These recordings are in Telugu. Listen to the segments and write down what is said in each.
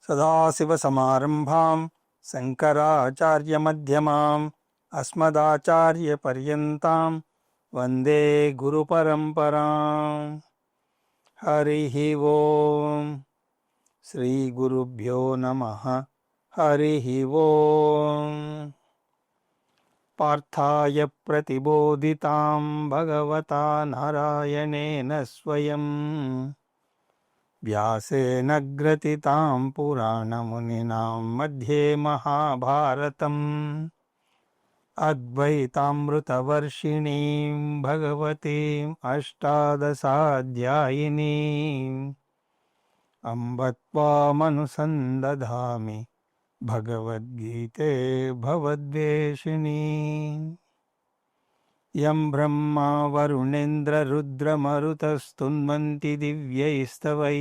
సదాశివసమారంభాం శంకరాచార్యమధ్యమాం అస్మదాచార్యపర్యంతాం వందే గురుపరంపరాం. హరి ఓం. శ్రీ గురుభ్యో నమః. హరి ఓం. పార్థాయ ప్రతిబోధితాం భగవతా నారాయణేన స్వయం వ్యాసేన గ్రథితాం పురాణమునినాం మధ్యే మహాభారతం అద్వైతామృతవర్షిణీం భగవతీం అష్టాదశాధ్యాయినీం అంబ త్వామనుసందధామి భగవద్గీతే భవద్వేషిణీ. యం బ్రహ్మా వరుణేంద్ర రుద్రమరుతస్తున్వంతి దివ్యైస్తవైః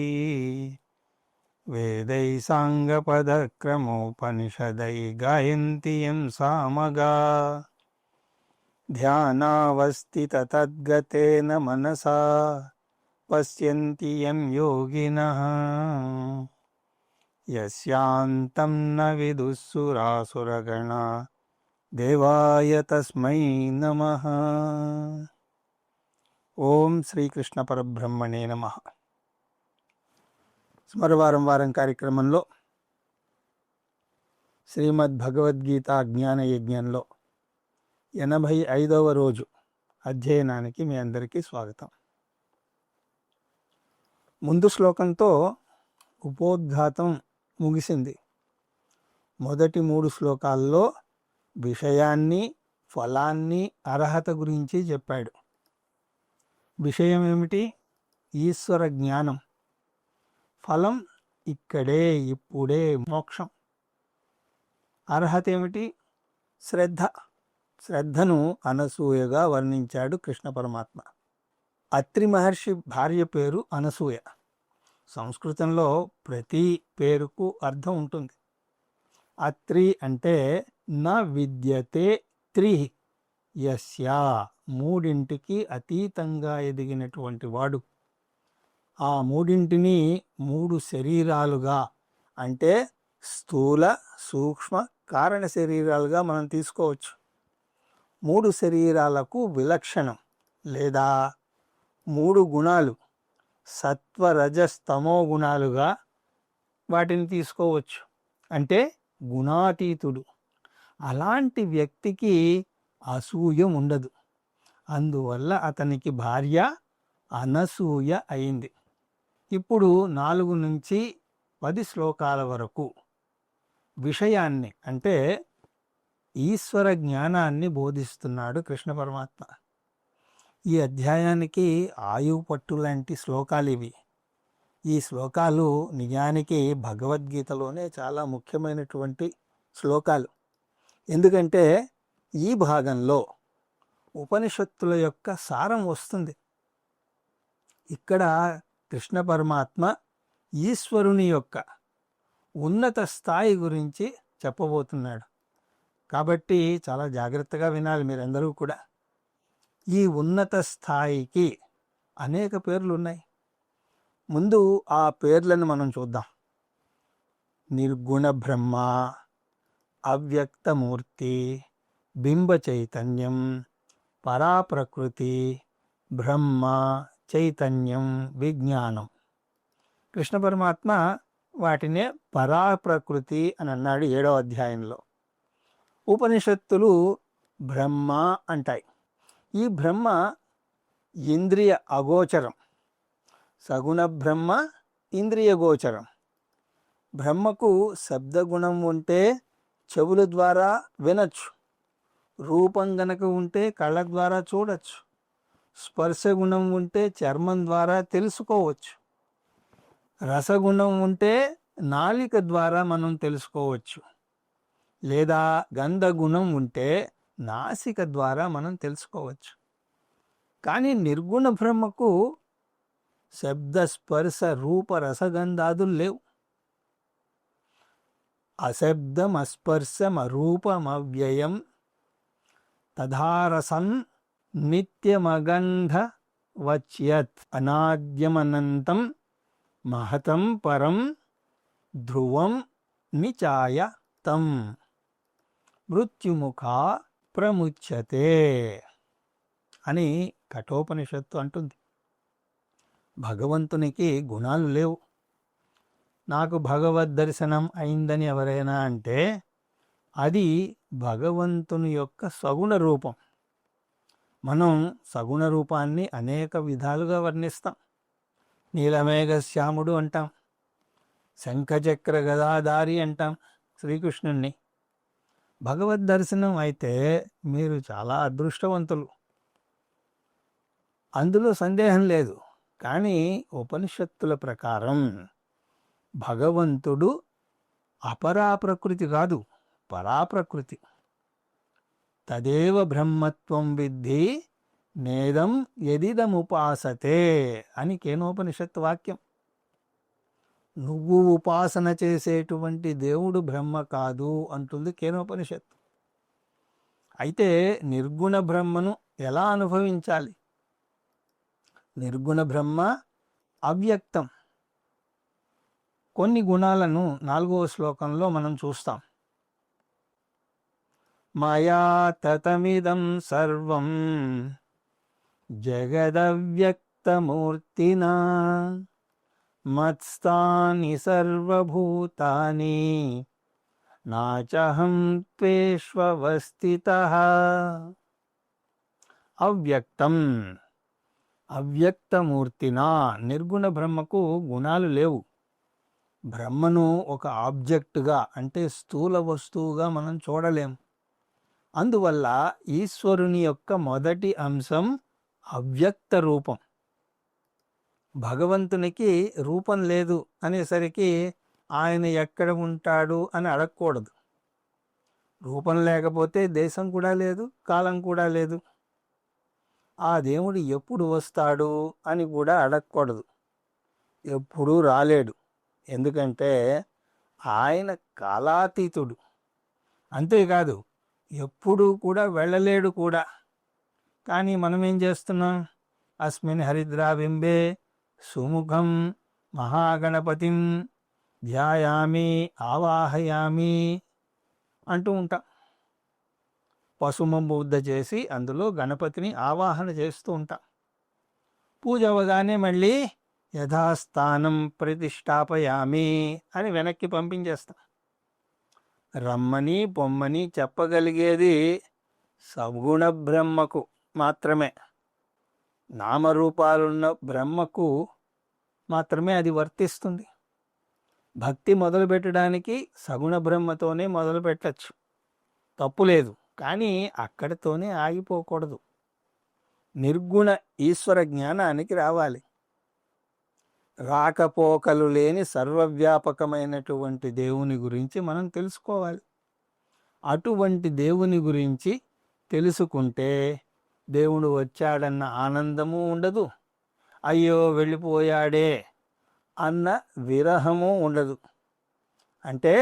వేదైః సాంగపదక్రమోపనిషదైః గాయంతి యం సామగాః. ధ్యానావస్థితతద్గతేన మనసా పశ్యంతి యం యోగినః యస్యాంతం న విదుఃసురాసురగణాః దేవాయ తస్మై నమః. ఓం శ్రీకృష్ణ పరబ్రహ్మణే నమః. స్మరవారం వారం కార్యక్రమంలో శ్రీమద్ భగవద్గీత జ్ఞాన యజ్ఞంలో 85వ రోజు అధ్యయనానికి మీ అందరికీ స్వాగతం. ముందు శ్లోకంతో ఉపోద్ఘాతం ముగిసింది. మొదటి 3 శ్లోకాల్లో విషయాన్ని, ఫలాన్ని, అర్హత గురించి చెప్పాడు. విషయం ఏమిటి? ఈశ్వర జ్ఞానం. ఫలం ఇక్కడే ఇప్పుడే మోక్షం. అర్హత ఏమిటి? శ్రద్ధ. శ్రద్ధను అనసూయగా వర్ణించాడు కృష్ణ పరమాత్మ. అత్రి మహర్షి భార్య పేరు అనసూయ. సంస్కృతంలో ప్రతి పేరుకు అర్థం ఉంటుంది. అత్రి అంటే న విద్యతే త్రి యస్యా, మూడింటికి అతీతంగా ఎదిగినటువంటి వాడు. ఆ మూడింటిని 3 శరీరాలుగా అంటే స్థూల, సూక్ష్మ, కారణ శరీరాలుగా మనం తీసుకోవచ్చు. 3 శరీరాలకు విలక్షణం లేదా 3 గుణాలు సత్వ రజస్తమో గుణాలుగా వాటిని తీసుకోవచ్చు. అంటే గుణాతీతుడు. అలాంటి వ్యక్తికి అసూయ ఉండదు. అందువల్ల అతనికి భార్య అనసూయ అయింది. ఇప్పుడు 4 నుంచి 10 శ్లోకాల వరకు విషయాన్ని అంటే ఈశ్వర జ్ఞానాన్ని బోధిస్తున్నాడు కృష్ణ పరమాత్మ. ఈ అధ్యాయానికి ఆయువు పట్టు లాంటి శ్లోకాలు ఇవి. ఈ శ్లోకాలు నిజానికి భగవద్గీతలోనే చాలా ముఖ్యమైనటువంటి శ్లోకాలు. ఎందుకంటే ఈ భాగంలో ఉపనిషత్తుల యొక్క సారం వస్తుంది. ఇక్కడ కృష్ణ పరమాత్మ ఈశ్వరుని యొక్క ఉన్నత స్థాయి గురించి చెప్పబోతున్నాడు. కాబట్టి చాలా జాగ్రత్తగా వినాలి మీరందరూ కూడా. ఈ ఉన్నత స్థాయికి అనేక పేర్లు ఉన్నాయి. ముందు ఆ పేర్లను మనం చూద్దాం. నిర్గుణ బ్రహ్మ, అవ్యక్తమూర్తి, బింబ చైతన్యం, పరాప్రకృతి, బ్రహ్మ, చైతన్యం, విజ్ఞానం. కృష్ణ పరమాత్మ వాటినే పరాప్రకృతి అని అన్నాడు 7వ అధ్యాయంలో. ఉపనిషత్తులు బ్రహ్మ అంటాయి. ఈ బ్రహ్మ ఇంద్రియ అగోచరం. సగుణ బ్రహ్మ ఇంద్రియ గోచరం. బ్రహ్మకు శబ్దగుణం ఉంటే చెవుల ద్వారా వినొచ్చు. రూపం గనక ఉంటే కళ్ళ ద్వారా చూడొచ్చు. స్పర్శ గుణం ఉంటే చర్మం ద్వారా తెలుసుకోవచ్చు. రసగుణం ఉంటే నాలిక ద్వారా మనం తెలుసుకోవచ్చు. లేదా గంధగుణం ఉంటే నాసిక ద్వారా మనం తెలుసుకోవచ్చు. కానీ నిర్గుణ బ్రహ్మకు శబ్ద, స్పర్శ, రూప, రసగంధాదులు లేవు. అశబ్దం, అస్పర్శం, అరూపమవ్యయం తథారసం నిత్యమగంధ వచ్యత్ అనాద్యమనంతం మహతం పరం ధ్రువం నిచాయ తం మృత్యుముఖా ప్రముచ్యతే అని కఠోపనిషత్తు అంటుంది. భగవంతునికి గుణాలు లేవు. నాకు భగవద్ దర్శనం అయిందని ఎవరైనా అంటే అది భగవంతుని యొక్క సగుణ రూపం. మనం సగుణ రూపాన్ని అనేక విధాలుగా వర్ణిస్తాం. నీలమేఘ శ్యాముడు అంటాం, శంఖచక్ర గదాధారి అంటాం శ్రీకృష్ణుణ్ణి. భగవద్ దర్శనం అయితే మీరు చాలా అదృష్టవంతులు, అందులో సందేహం లేదు. కానీ ఉపనిషత్తుల ప్రకారం భగవంతుడు అపరాప్రకృతి కాదు, పరాప్రకృతి. తదేవ బ్రహ్మత్వం విద్ధి నేదం యదిదముపాసతే అని కేనోపనిషత్తు వాక్యం. నువ్వు ఉపాసన చేసేటువంటి దేవుడు బ్రహ్మ కాదు అంటుంది కేనోపనిషత్తు. అయితే నిర్గుణ బ్రహ్మను ఎలా అనుభవించాలి? నిర్గుణ బ్రహ్మ అవ్యక్తం. కొన్ని గుణాలను 4వ శ్లోకంలో మనం చూస్తాం. మయా తతమిదం సర్వం జగదవ్యక్తమూర్తినా మత్స్థాని సర్వభూతాని నాచహం త్వేష్వస్థితః. అవ్యక్తం, అవ్యక్తమూర్తినా. నిర్గుణ బ్రహ్మకు గుణాలు లేవు. బ్రహ్మను ఒక ఆబ్జెక్టుగా అంటే స్థూల వస్తువుగా మనం చూడలేం. అందువల్ల ఈశ్వరుని యొక్క మొదటి అంశం అవ్యక్త రూపం. భగవంతునికి రూపం లేదు అనేసరికి ఆయన ఎక్కడ ఉంటాడు అని అడగకూడదు. రూపం లేకపోతే దేశం కూడా లేదు, కాలం కూడా లేదు. ఆ దేవుడు ఎప్పుడు వస్తాడు అని కూడా అడగకూడదు. ఎప్పుడూ రాలేడు, ఎందుకంటే ఆయన కాలాతీతుడు. అంతేకాదు ఎప్పుడూ కూడా వెళ్ళలేడు కూడా. కానీ మనం ఏం చేస్తున్నాం? అస్మిన్ హరిద్రాబింబే సుముఖం మహాగణపతిం ధ్యాయామి ఆవాహయామి అంటూ ఉంటాం. పసుమ ముద్ద చేసి అందులో గణపతిని ఆవాహన చేస్తూ ఉంటాం. పూజ అవగానే మళ్ళీ యథాస్థానం ప్రతిష్టాపయామి అని వెనక్కి పంపించేస్తాం. రమ్మని పొమ్మని చెప్పగలిగేది సగుణ బ్రహ్మకు మాత్రమే. నామరూపాలున్న బ్రహ్మకు మాత్రమే అది వర్తిస్తుంది. భక్తి మొదలు పెట్టడానికి సగుణ బ్రహ్మతోనే మొదలు పెట్టచ్చు, తప్పులేదు. కానీ అక్కడితోనే ఆగిపోకూడదు. నిర్గుణ ఈశ్వర జ్ఞానానికి రావాలి. రాకపోకలు లేని సర్వవ్యాపకమైనటువంటి దేవుని గురించి మనం తెలుసుకోవాలి. అటువంటి దేవుని గురించి తెలుసుకుంటే దేవుడు వచ్చాడన్న ఆనందము ఉండదు, అయ్యో వెళ్ళిపోయాడే అన్న విరహము ఉండదు. అంటే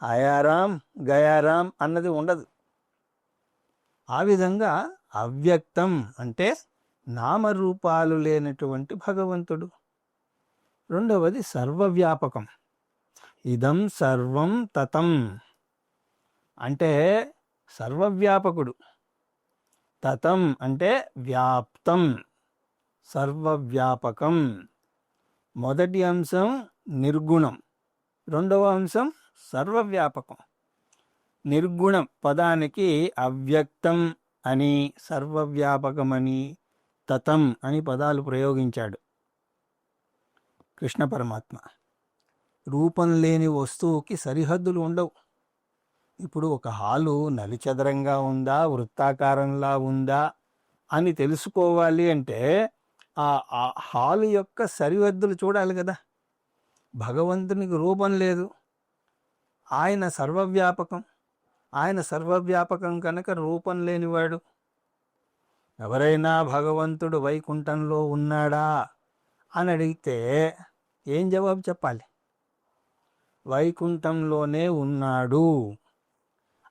ఆయారాం గయారాం అన్నది ఉండదు. ఆ విధంగా అవ్యక్తం అంటే నామరూపాలు లేనటువంటి భగవంతుడు. రెండవది సర్వవ్యాపకం. ఇదం సర్వం తతం అంటే సర్వవ్యాపకుడు. తతం అంటే వ్యాప్తం, సర్వవ్యాపకం. మొదటి అంశం నిర్గుణం, రెండవ అంశం సర్వవ్యాపకం. నిర్గుణం పదానికి అవ్యక్తం అని, సర్వవ్యాపకమని, తతం అని పదాలు ప్రయోగించాడు కృష్ణ పరమాత్మ. రూపం లేని వస్తువుకి సరిహద్దులు ఉండవు. ఇప్పుడు ఒక హాలు నలిచదరంగా ఉందా, వృత్తాకారంలా ఉందా అని తెలుసుకోవాలి అంటే ఆ హాలు యొక్క సరిహద్దులు చూడాలి కదా. భగవంతునికి రూపం లేదు, ఆయన సర్వవ్యాపకం. ఆయన సర్వవ్యాపకం కనుక రూపం లేనివాడు. ఎవరైనా భగవంతుడు వైకుంఠంలో ఉన్నాడా అని అడిగితే ఏం జవాబు చెప్పాలి? వైకుంఠంలోనే ఉన్నాడు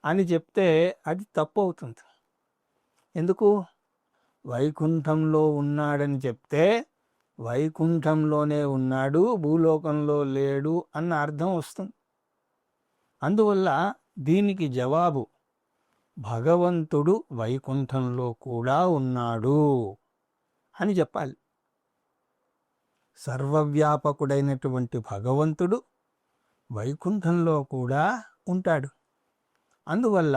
అని చెప్తే అది తప్పు అవుతుంది. ఎందుకు? వైకుంఠంలో ఉన్నాడని చెప్తే వైకుంఠంలోనే ఉన్నాడు, భూలోకంలో లేడు అన్న అర్థం వస్తుంది. అందువల్ల దీనికి జవాబు భగవంతుడు వైకుంఠంలో కూడా ఉన్నాడు అని చెప్పాలి. సర్వవ్యాపకుడైనటువంటి భగవంతుడు వైకుంఠంలో కూడా ఉంటాడు. అందువల్ల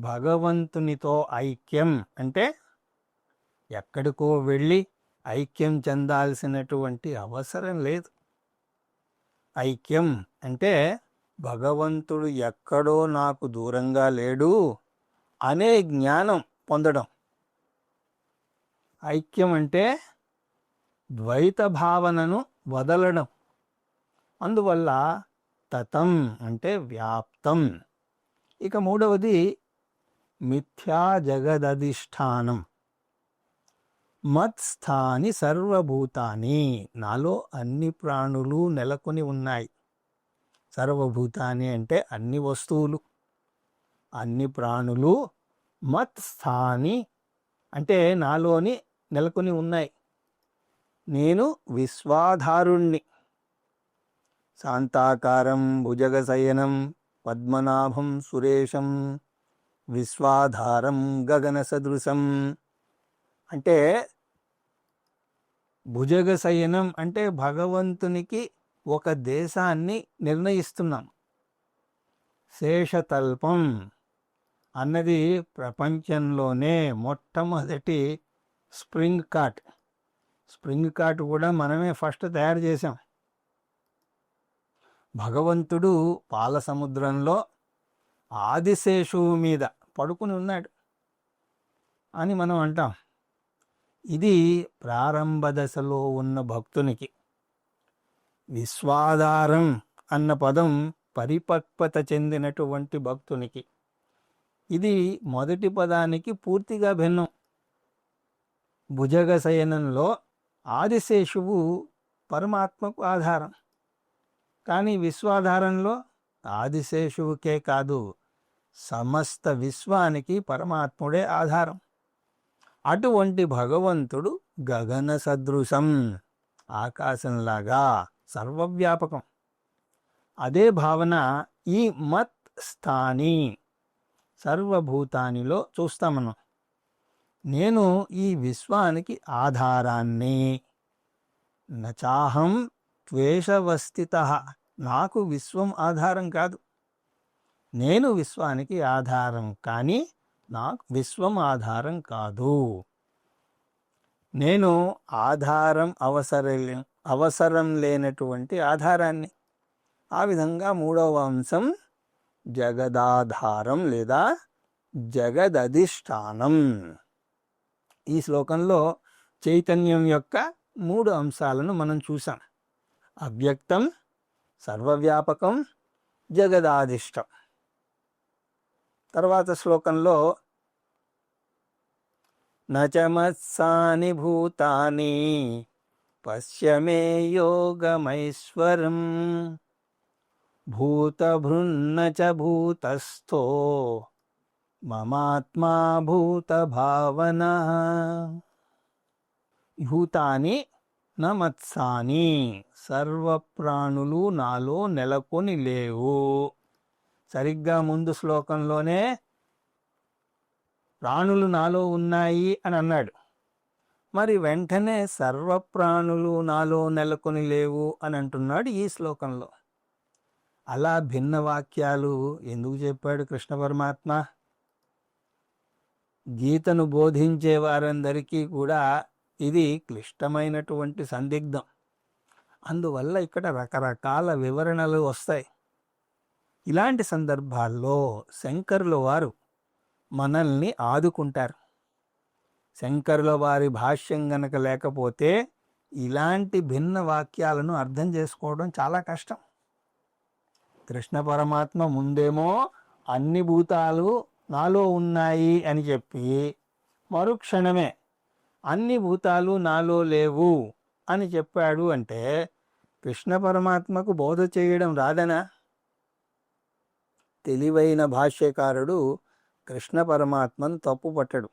భగవంతునితో ఐక్యం అంటే ఎక్కడికో వెళ్ళి ఐక్యం చెందాల్సినటువంటి అవసరం లేదు. ఐక్యం అంటే భగవంతుడు ఎక్కడో నాకు దూరంగా లేడు అనే జ్ఞానం పొందడం. ఐక్యం అంటే ద్వైత భావనను వదలడం. అందువల్ల తతం అంటే వ్యాప్తం. ఇక మూడవది మిథ్యా జగదధిష్టానం. మత్స్థాని సర్వభూతాని, నాలో అన్ని ప్రాణులు నెలకొని ఉన్నాయి. సర్వభూతాని అంటే అన్ని వస్తువులు, అన్ని ప్రాణులు. మత్స్థాని అంటే నాలోని నెలకొని ఉన్నాయి. నేను విశ్వాధారుణ్ణి. శాంతాకారం భుజగశయనం పద్మనాభం సురేశం విశ్వాధారం గగన సదృశం. అంటే భుజగశయనం అంటే భగవంతునికి ఒక దేశాన్ని నిర్ణయిస్తున్నాం. శేషతల్పం అన్నది ప్రపంచంలోనే మొట్టమొదటి స్ప్రింగ్ కార్ట్. స్ప్రింగ్ కార్ట్ కూడా మనమే ఫస్ట్ తయారు చేసాం. భగవంతుడు పాల సముద్రంలో ఆదిశేషువు మీద పడుకుని ఉన్నాడు అని మనం అంటాం. ఇది ప్రారంభ దశలో ఉన్న భక్తునికి. విశ్వాధారం అన్న పదం పరిపక్వత చెందినటువంటి భక్తునికి. ఇది మొదటి పదానికి పూర్తిగా భిన్నం. భుజగశయనంలో ఆదిశేషువు పరమాత్మకు ఆధారం, కానీ విశ్వాధారంలో ఆదిశేషువుకే కాదు సమస్త విశ్వానికి పరమాత్ముడే ఆధారం. అటువంటి భగవంతుడు గగన సదృశం, ఆకాశంలాగా సర్వవ్యాపకం. అదే భావన ఈ మత్ స్థాని సర్వభూతానిలో చూస్తాం మనం. నేను ఈ విశ్వానికి ఆధారాన్ని. నచాహం త్వేషవస్థితః, నాకు విశ్వం ఆధారం కాదు. నేను విశ్వానికి ఆధారం, కానీ నాకు విశ్వం ఆధారం కాదు. నేను ఆధారం అవసరం లేనటువంటి ఆధారాన్ని. ఆ విధంగా మూడవ అంశం జగదాధారం లేదా జగదధిష్టానం. ఈ శ్లోకంలో చైతన్యం యొక్క 3 అంశాలను మనం చూసాం. అవ్యక్తం, సర్వవ్యాపకం, జగదాధిష్టం. తర్వాత శ్లోకంలో నచమత్సాని భూతాని పశ్యమే యోగమైశ్వరం భూతభృన్న చ భూతస్థో మమాత్మా భూత భావన. భూతాని నమత్సాని, సర్వప్రాణులు నాలో నెలకొని లేవు. సరిగ్గా ముందు శ్లోకంలోనే ప్రాణులు నాలో ఉన్నాయి అని అన్నాడు. మరి వెంటనే సర్వప్రాణులు నాలో నెలకొని లేవు అని అంటున్నాడు ఈ శ్లోకంలో. అలా భిన్న వాక్యాలు ఎందుకు చెప్పాడు కృష్ణ పరమాత్మ? గీతను బోధించే వారందరికీ కూడా ఇది క్లిష్టమైనటువంటి సందిగ్ధం. అందువల్ల ఇక్కడ రకరకాల వివరణలు వస్తాయి. ఇలాంటి సందర్భాల్లో శంకరుల వారు మనల్ని ఆదుకుంటారు. శంకరుల వారి భాష్యం గనక లేకపోతే ఇలాంటి భిన్న వాక్యాలను అర్థం చేసుకోవడం చాలా కష్టం. కృష్ణ పరమాత్మ ముందేమో అన్ని భూతాలు నాలో ఉన్నాయి అని చెప్పి, మరుక్షణమే అన్ని భూతాలు నాలో లేవు అని చెప్పాడు. అంటే కృష్ణ పరమాత్మకు బోధ చేయడం రాదనా? తెలివైన భాష్యకారుడు కృష్ణ పరమాత్మను తప్పు పట్టడు.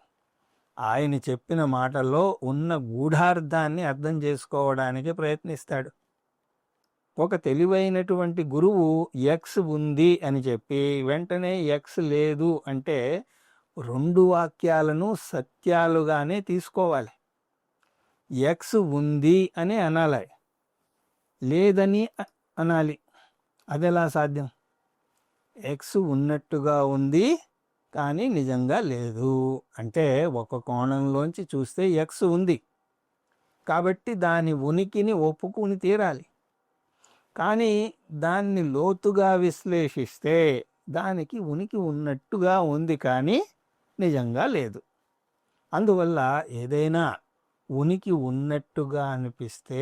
ఆయన చెప్పిన మాటల్లో ఉన్న గూఢార్థాన్ని అర్థం చేసుకోవడానికి ప్రయత్నిస్తాడు. ఒక తెలివైనటువంటి గురువు ఎక్స్ ఉంది అని చెప్పి వెంటనే ఎక్స్ లేదు అంటే రెండు వాక్యాలను సత్యాలుగానే తీసుకోవాలి. ఎక్స్ ఉంది అని అనాలి, లేదని అనాలి. అదెలా సాధ్యం? ఎక్స్ ఉన్నట్టుగా ఉంది కానీ నిజంగా లేదు అంటే ఒక కోణంలోంచి చూస్తే ఎక్స్ ఉంది కాబట్టి దాని ఉనికిని ఒప్పుకుని తీరాలి. కానీ దాన్ని లోతుగా విశ్లేషిస్తే దానికి ఉనికి ఉన్నట్టుగా ఉంది కానీ నిజంగా లేదు. అందువల్ల ఏదైనా ఉనికి ఉన్నట్టుగా అనిపిస్తే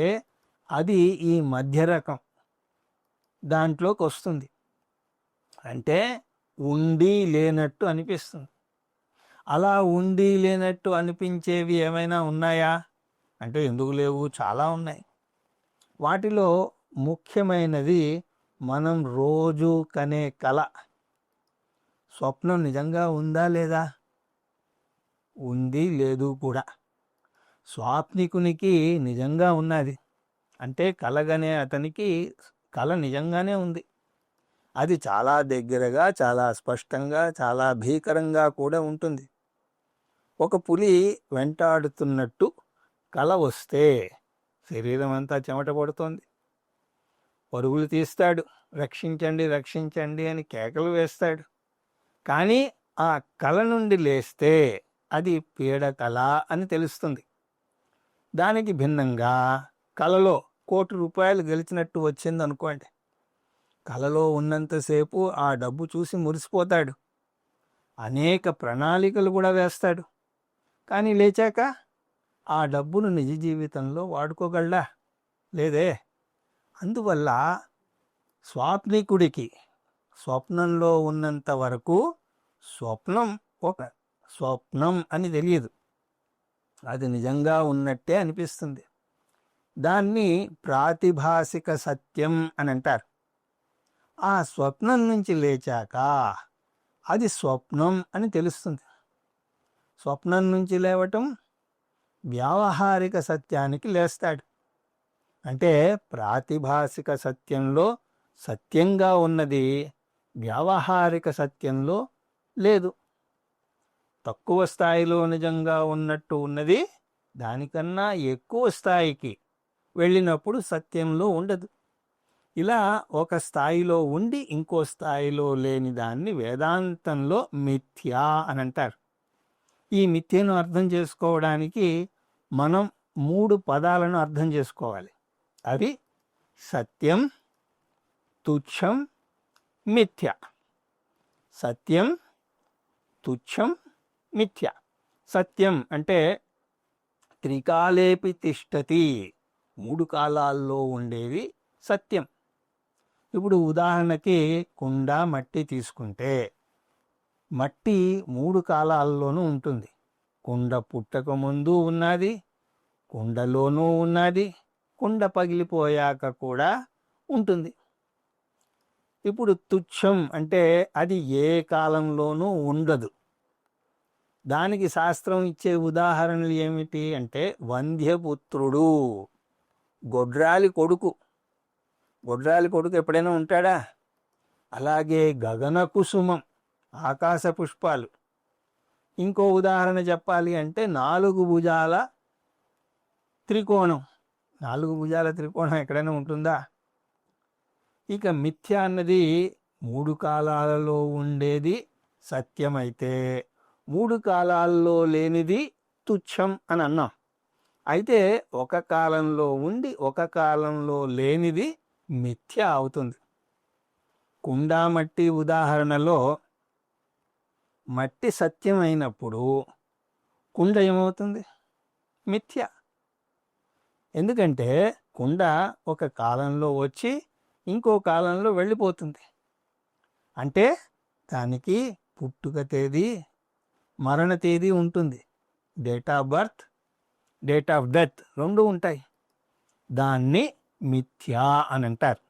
అది ఈ మధ్య రకం దాంట్లోకి వస్తుంది. అంటే ఉండి లేనట్టు అనిపిస్తుంది. అలా ఉండి లేనట్టు అనిపించేవి ఏమైనా ఉన్నాయా అంటే ఎందుకు లేవు, చాలా ఉన్నాయి. వాటిలో ముఖ్యమైనది మనం రోజు కనే కల. స్వప్నం నిజంగా ఉందా లేదా? ఉంది, లేదు కూడా. స్వాప్నికునికి నిజంగా ఉన్నది అంటే కలగనే అతనికి కల నిజంగానే ఉంది. అది చాలా దగ్గరగా, చాలా స్పష్టంగా, చాలా భీకరంగా కూడా ఉంటుంది. ఒక పులి వెంటాడుతున్నట్టు కల వస్తే శరీరం అంతా చెమట పడుతోంది. పరుగులు తీస్తాడు, రక్షించండి రక్షించండి అని కేకలు వేస్తాడు. కానీ ఆ కల నుండి లేస్తే అది పీడ కళ అని తెలుస్తుంది. దానికి భిన్నంగా కలలో ₹1,00,00,000 గెలిచినట్టు వచ్చింది అనుకోండి. కలలో ఉన్నంతసేపు ఆ డబ్బు చూసి మురిసిపోతాడు, అనేక ప్రణాళికలు కూడా వేస్తాడు. కానీ లేచాక ఆ డబ్బును నిజ జీవితంలో వాడుకోగలడా? లేదే. అందువల్ల స్వాప్నికుడికి స్వప్నంలో ఉన్నంత వరకు స్వప్నం ఒక స్వప్నం అని తెలియదు, అది నిజంగా ఉన్నట్టే అనిపిస్తుంది. దాన్ని ప్రాతిభాసిక సత్యం అని అంటారు. ఆ స్వప్నం నుంచి లేచాక అది స్వప్నం అని తెలుస్తుంది. స్వప్నం నుంచి లేవటం వ్యావహారిక సత్యానికి లేస్తాడు. అంటే ప్రాతిభాసిక సత్యంలో సత్యంగా ఉన్నది వ్యావహారిక సత్యంలో లేదు. తక్కువ స్థాయిలో నిజంగా ఉన్నట్టు ఉన్నది దానికన్నా ఎక్కువ స్థాయికి వెళ్ళినప్పుడు సత్యంలో ఉండదు. ఇలా ఒక స్థాయిలో ఉండి ఇంకో స్థాయిలో లేని దాన్ని వేదాంతంలో మిథ్యా అని అంటారు. ఈ మిథ్యను అర్థం చేసుకోవడానికి మనం 3 పదాలను అర్థం చేసుకోవాలి. అవి సత్యం, తుచ్చం, మిథ్య. సత్యం, తుచ్చం, మిథ్య. సత్యం అంటే త్రికాలేపి తిష్టతి, 3 కాలాల్లో ఉండేది సత్యం. ఇప్పుడు ఉదాహరణకి కుండ, మట్టి తీసుకుంటే మట్టి 3 కాలాల్లోనూ ఉంటుంది. కుండ పుట్టక ముందు ఉన్నది, కుండలోనూ ఉన్నది, కుండ పగిలిపోయాక కూడా ఉంటుంది. ఇప్పుడు తుచ్చం అంటే అది ఏ కాలంలోనూ ఉండదు. దానికి శాస్త్రం ఇచ్చే ఉదాహరణలు ఏమిటి అంటే వంధ్యపుత్రుడు, గొడ్రాలి కొడుకు. గొడ్రాలి కొడుకు ఎప్పుడైనా ఉంటాడా? అలాగే గగన కుసుమం, ఆకాశ పుష్పాలు. ఇంకో ఉదాహరణ చెప్పాలి అంటే 4 భుజాల త్రికోణం. 4 భుజాల త్రికోణం ఎక్కడైనా ఉంటుందా? ఇక మిథ్య అన్నది 3 కాలాలలో ఉండేది సత్యమైతే 3 కాలాల్లో లేనిది తుచ్చం అని అన్నాం. అయితే ఒక కాలంలో ఉండి ఒక కాలంలో లేనిది మిథ్య అవుతుంది. కుండ, మట్టి ఉదాహరణలో మట్టి సత్యమైనప్పుడు కుండ ఏమవుతుంది? మిథ్య. ఎందుకంటే కుండ ఒక కాలంలో వచ్చి ఇంకో కాలంలో వెళ్ళిపోతుంది. అంటే దానికి పుట్టుక తేదీ, మరణ తేదీ ఉంటుంది. Date of birth, date of death 2 ఉంటాయి. దాన్ని మిథ్యా అని అంటారు.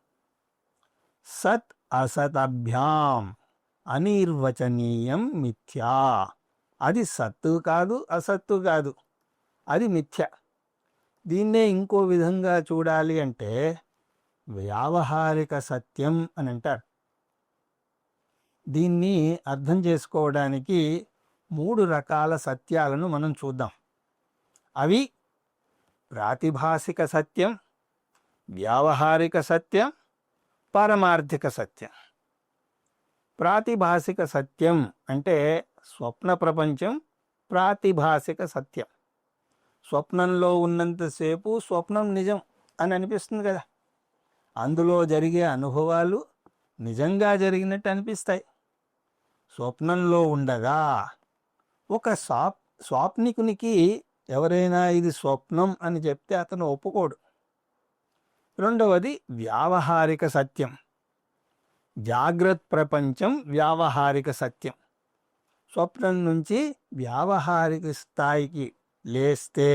సత్ అసతభ్యాం అనిర్వచనీయం మిథ్యా. అది సత్తు కాదు, అసత్తు కాదు, అది మిథ్య. దీన్నే ఇంకో విధంగా చూడాలి అంటే వ్యావహారిక సత్యం అని అంటారు. దీన్ని అర్థం చేసుకోవడానికి 3 రకాల సత్యాలను మనం చూద్దాం. అవి ప్రాతిభాసిక సత్యం, వ్యావహారిక సత్యం, పారమార్థిక సత్యం. ప్రాతిభాసిక సత్యం అంటే స్వప్న ప్రపంచం ప్రాతిభాసిక సత్యం. స్వప్నంలో ఉన్నంతసేపు స్వప్నం నిజం అని అనిపిస్తుంది కదా, అందులో జరిగే అనుభవాలు నిజంగా జరిగినట్టు అనిపిస్తాయి. స్వప్నంలో ఉండగా ఒక స్వాప్నికునికి ఎవరైనా ఇది స్వప్నం అని చెప్తే అతను ఒప్పుకోడు. రెండవది వ్యావహారిక సత్యం. జాగ్రత్త ప్రపంచం వ్యావహారిక సత్యం. స్వప్నం నుంచి వ్యావహారిక స్థాయికి లేస్తే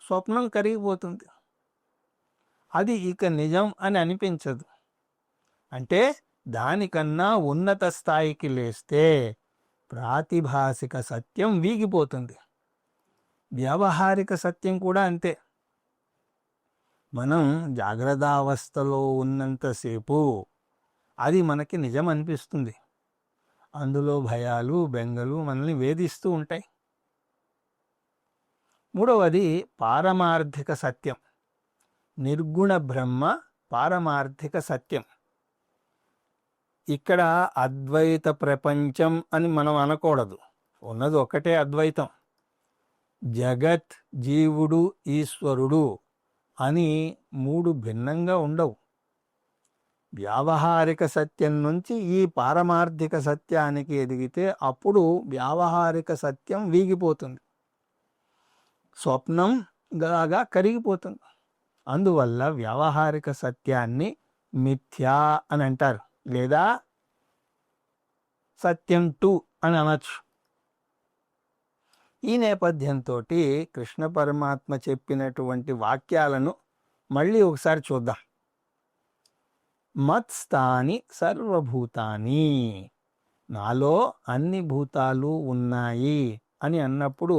స్వప్నం కరిగిపోతుంది, అది ఇక నిజం అని అనిపించదు. అంటే దానికన్నా ఉన్నత స్థాయికి లేస్తే ప్రాతిభాసిక సత్యం వీగిపోతుంది. వ్యావహారిక సత్యం కూడా అంతే. మనం జాగ్రత్తావస్థలో ఉన్నంతసేపు అది మనకి నిజం అనిపిస్తుంది. అందులో భయాలు బెంగలు మనల్ని వేధిస్తూ ఉంటాయి. మూడవది పారమార్థిక సత్యం. నిర్గుణ బ్రహ్మ పారమార్థిక సత్యం. ఇక్కడ అద్వైత ప్రపంచం అని మనం అనకూడదు, ఉన్నది ఒక్కటే అద్వైతం. జగత్, జీవుడు, ఈశ్వరుడు అని 3 భిన్నంగా ఉండవు. వ్యావహారిక సత్యం నుంచి ఈ పారమార్థిక సత్యానికి ఎదిగితే అప్పుడు వ్యావహారిక సత్యం వీగిపోతుంది, స్వప్నం లాగా కరిగిపోతుంది. అందువల్ల వ్యావహారిక సత్యాన్ని మిథ్యా అని అంటారు, లేదా సత్యం 2 అని అనొచ్చు. ఈ నేపథ్యంతో కృష్ణ పరమాత్మ చెప్పినటువంటి వాక్యాలను మళ్ళీ ఒకసారి చూద్దాం. మత్స్థాని సర్వభూతాని, నాలో అన్ని భూతాలు ఉన్నాయి అని అన్నప్పుడు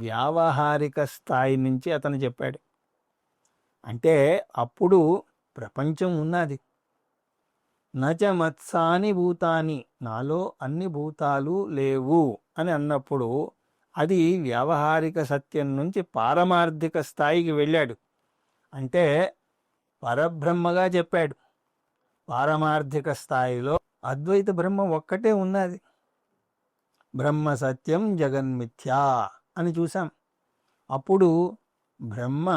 వ్యావహారిక స్థాయి నుంచి అతను చెప్పాడు. అంటే అప్పుడు ప్రపంచం ఉన్నది. నచ మత్సాని భూతాని, నాలో అన్ని భూతాలు లేవు అని అన్నప్పుడు అది వ్యావహారిక సత్యం నుంచి పారమార్థిక స్థాయికి వెళ్ళాడు. అంటే పరబ్రహ్మగా చెప్పాడు. పారమార్థిక స్థాయిలో అద్వైత బ్రహ్మ ఒక్కటే ఉన్నది. బ్రహ్మ సత్యం జగన్మిథ్యా అని చూసాం. అప్పుడు బ్రహ్మ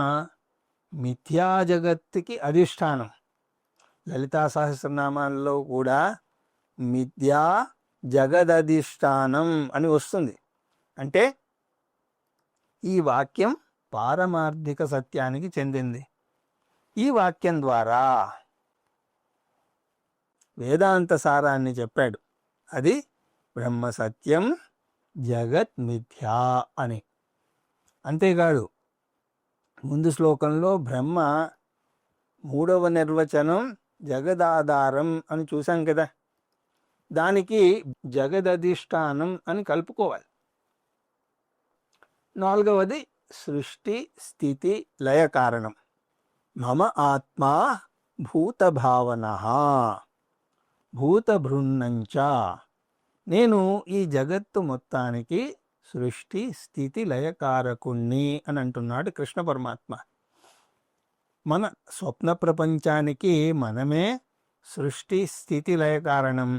మిథ్యా జగత్తుకి అధిష్టానం. లలితా సహస్రనామాల్లో కూడా మిథ్యా జగదధిష్టానం అని వస్తుంది. అంటే ఈ వాక్యం పారమార్థిక సత్యానికి చెందింది. ఈ వాక్యం ద్వారా వేదాంత సారాన్ని చెప్పాడు. అది బ్రహ్మ సత్యం జగత్ మిథ్యా అని. అంతేకాదు, ముందు శ్లోకంలో బ్రహ్మ 3వ నిర్వచనం జగదాధారం అని చూసాం కదా, దానికి జగదధిష్టానం అని కలుపుకోవాలి. 4వది సృష్టి స్థితి లయ కారణం. మమ ఆత్మా భూతభావన భూతభృన్నంచ, నేను ఈ జగత్తు మొత్తానికి సృష్టి స్థితి లయకారకుణ్ణి అని అంటున్నాడు కృష్ణ పరమాత్మ. మన స్వప్న ప్రపంచానికి మనమే సృష్టి స్థితి లయ కారణం.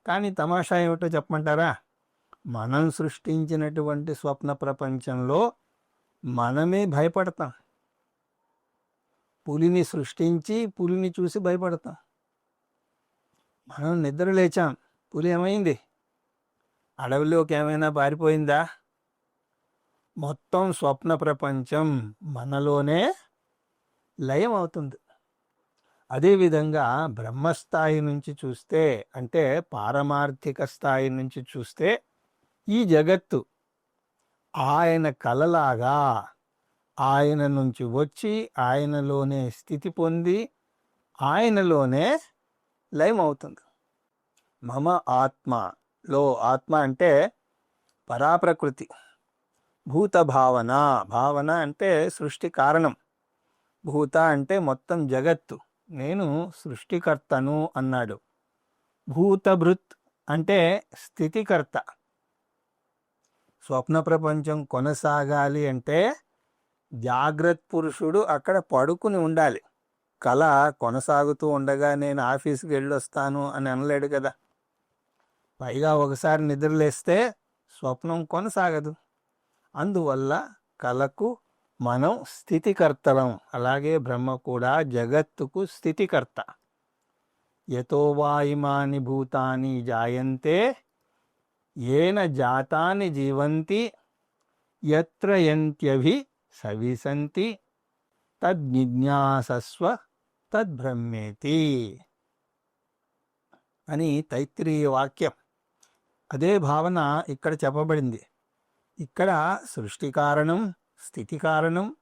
కానీ తమాషా ఏమిటో చెప్పమంటారా? మనం సృష్టించినటువంటి స్వప్న ప్రపంచంలో మనమే భయపడతాం. పులిని సృష్టించి పులిని చూసి భయపడతాం. మనం నిద్ర లేచాం, పులి ఏమైంది? అడవిలోకి ఏమైనా పారిపోయిందా? మొత్తం స్వప్న ప్రపంచం మనలోనే లయం అవుతుంది. అదేవిధంగా బ్రహ్మస్థాయి నుంచి చూస్తే, అంటే పారమార్థిక స్థాయి నుంచి చూస్తే, ఈ జగత్తు ఆయన కలలాగా ఆయన నుంచి వచ్చి ఆయనలోనే స్థితి పొంది ఆయనలోనే లయం అవుతుంది. మమ ఆత్మలో, ఆత్మ అంటే పరాప్రకృతి. భూత భావన, భావన అంటే సృష్టి కారణం. భూత అంటే మొత్తం జగత్తు. నేను సృష్టికర్తను అన్నాడు. భూతభృత్ అంటే స్థితికర్త. స్వప్న ప్రపంచం కొనసాగాలి అంటే జాగ్రత్త పురుషుడు అక్కడ పడుకుని ఉండాలి. కళ కొనసాగుతూ ఉండగా నేను ఆఫీస్కి వెళ్ళొస్తాను అని అనలేడు కదా. పైగా ఒకసారి నిద్రలేస్తే స్వప్నం కొనసాగదు. అందువల్ల కళకు మనం స్థితికర్తలం. అలాగే బ్రహ్మ కూడా జగత్తుకు స్థితికర్త. యతో వా ఇమాని భూతాని జాయంతే ఏన జాతాని జీవంతి యత్ర యంత్యభి సవిసంతి తద్జిజ్ఞాసస్వ తద్బ్రహ్మేతి అని తైత్రీయ వాక్యం. అదే భావన ఇక్కడ చెప్పబడింది. ఇక్కడ సృష్టి కారణం, స్థితి కారణం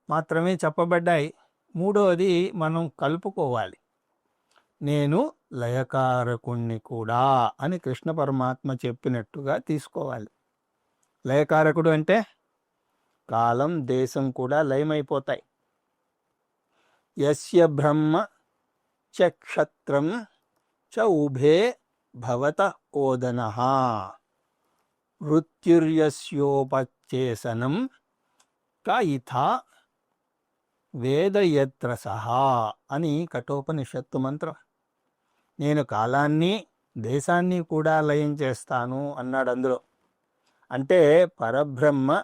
మాత్రమే చెప్పబడ్డాయి. మూడోది మనం కలుపుకోవాలి. నేను లయకారకుణ్ణి కూడా అని కృష్ణ పరమాత్మ చెప్పినట్టుగా తీసుకోవాలి. లయకారకుడు అంటే కాలం, దేశం కూడా లయమైపోతాయి. యస్య బ్రహ్మ చ క్షత్రం చ ఉభే భవత ఓదనః మృత్యుర్యస్యోపచేసనం కాయిథా వేదయత్ర సహా అని కఠోపనిషత్తు మంత్రం. నేను కాలాన్ని, దేశాన్ని కూడా లయం చేస్తాను అన్నాడు అందులో. అంటే పరబ్రహ్మ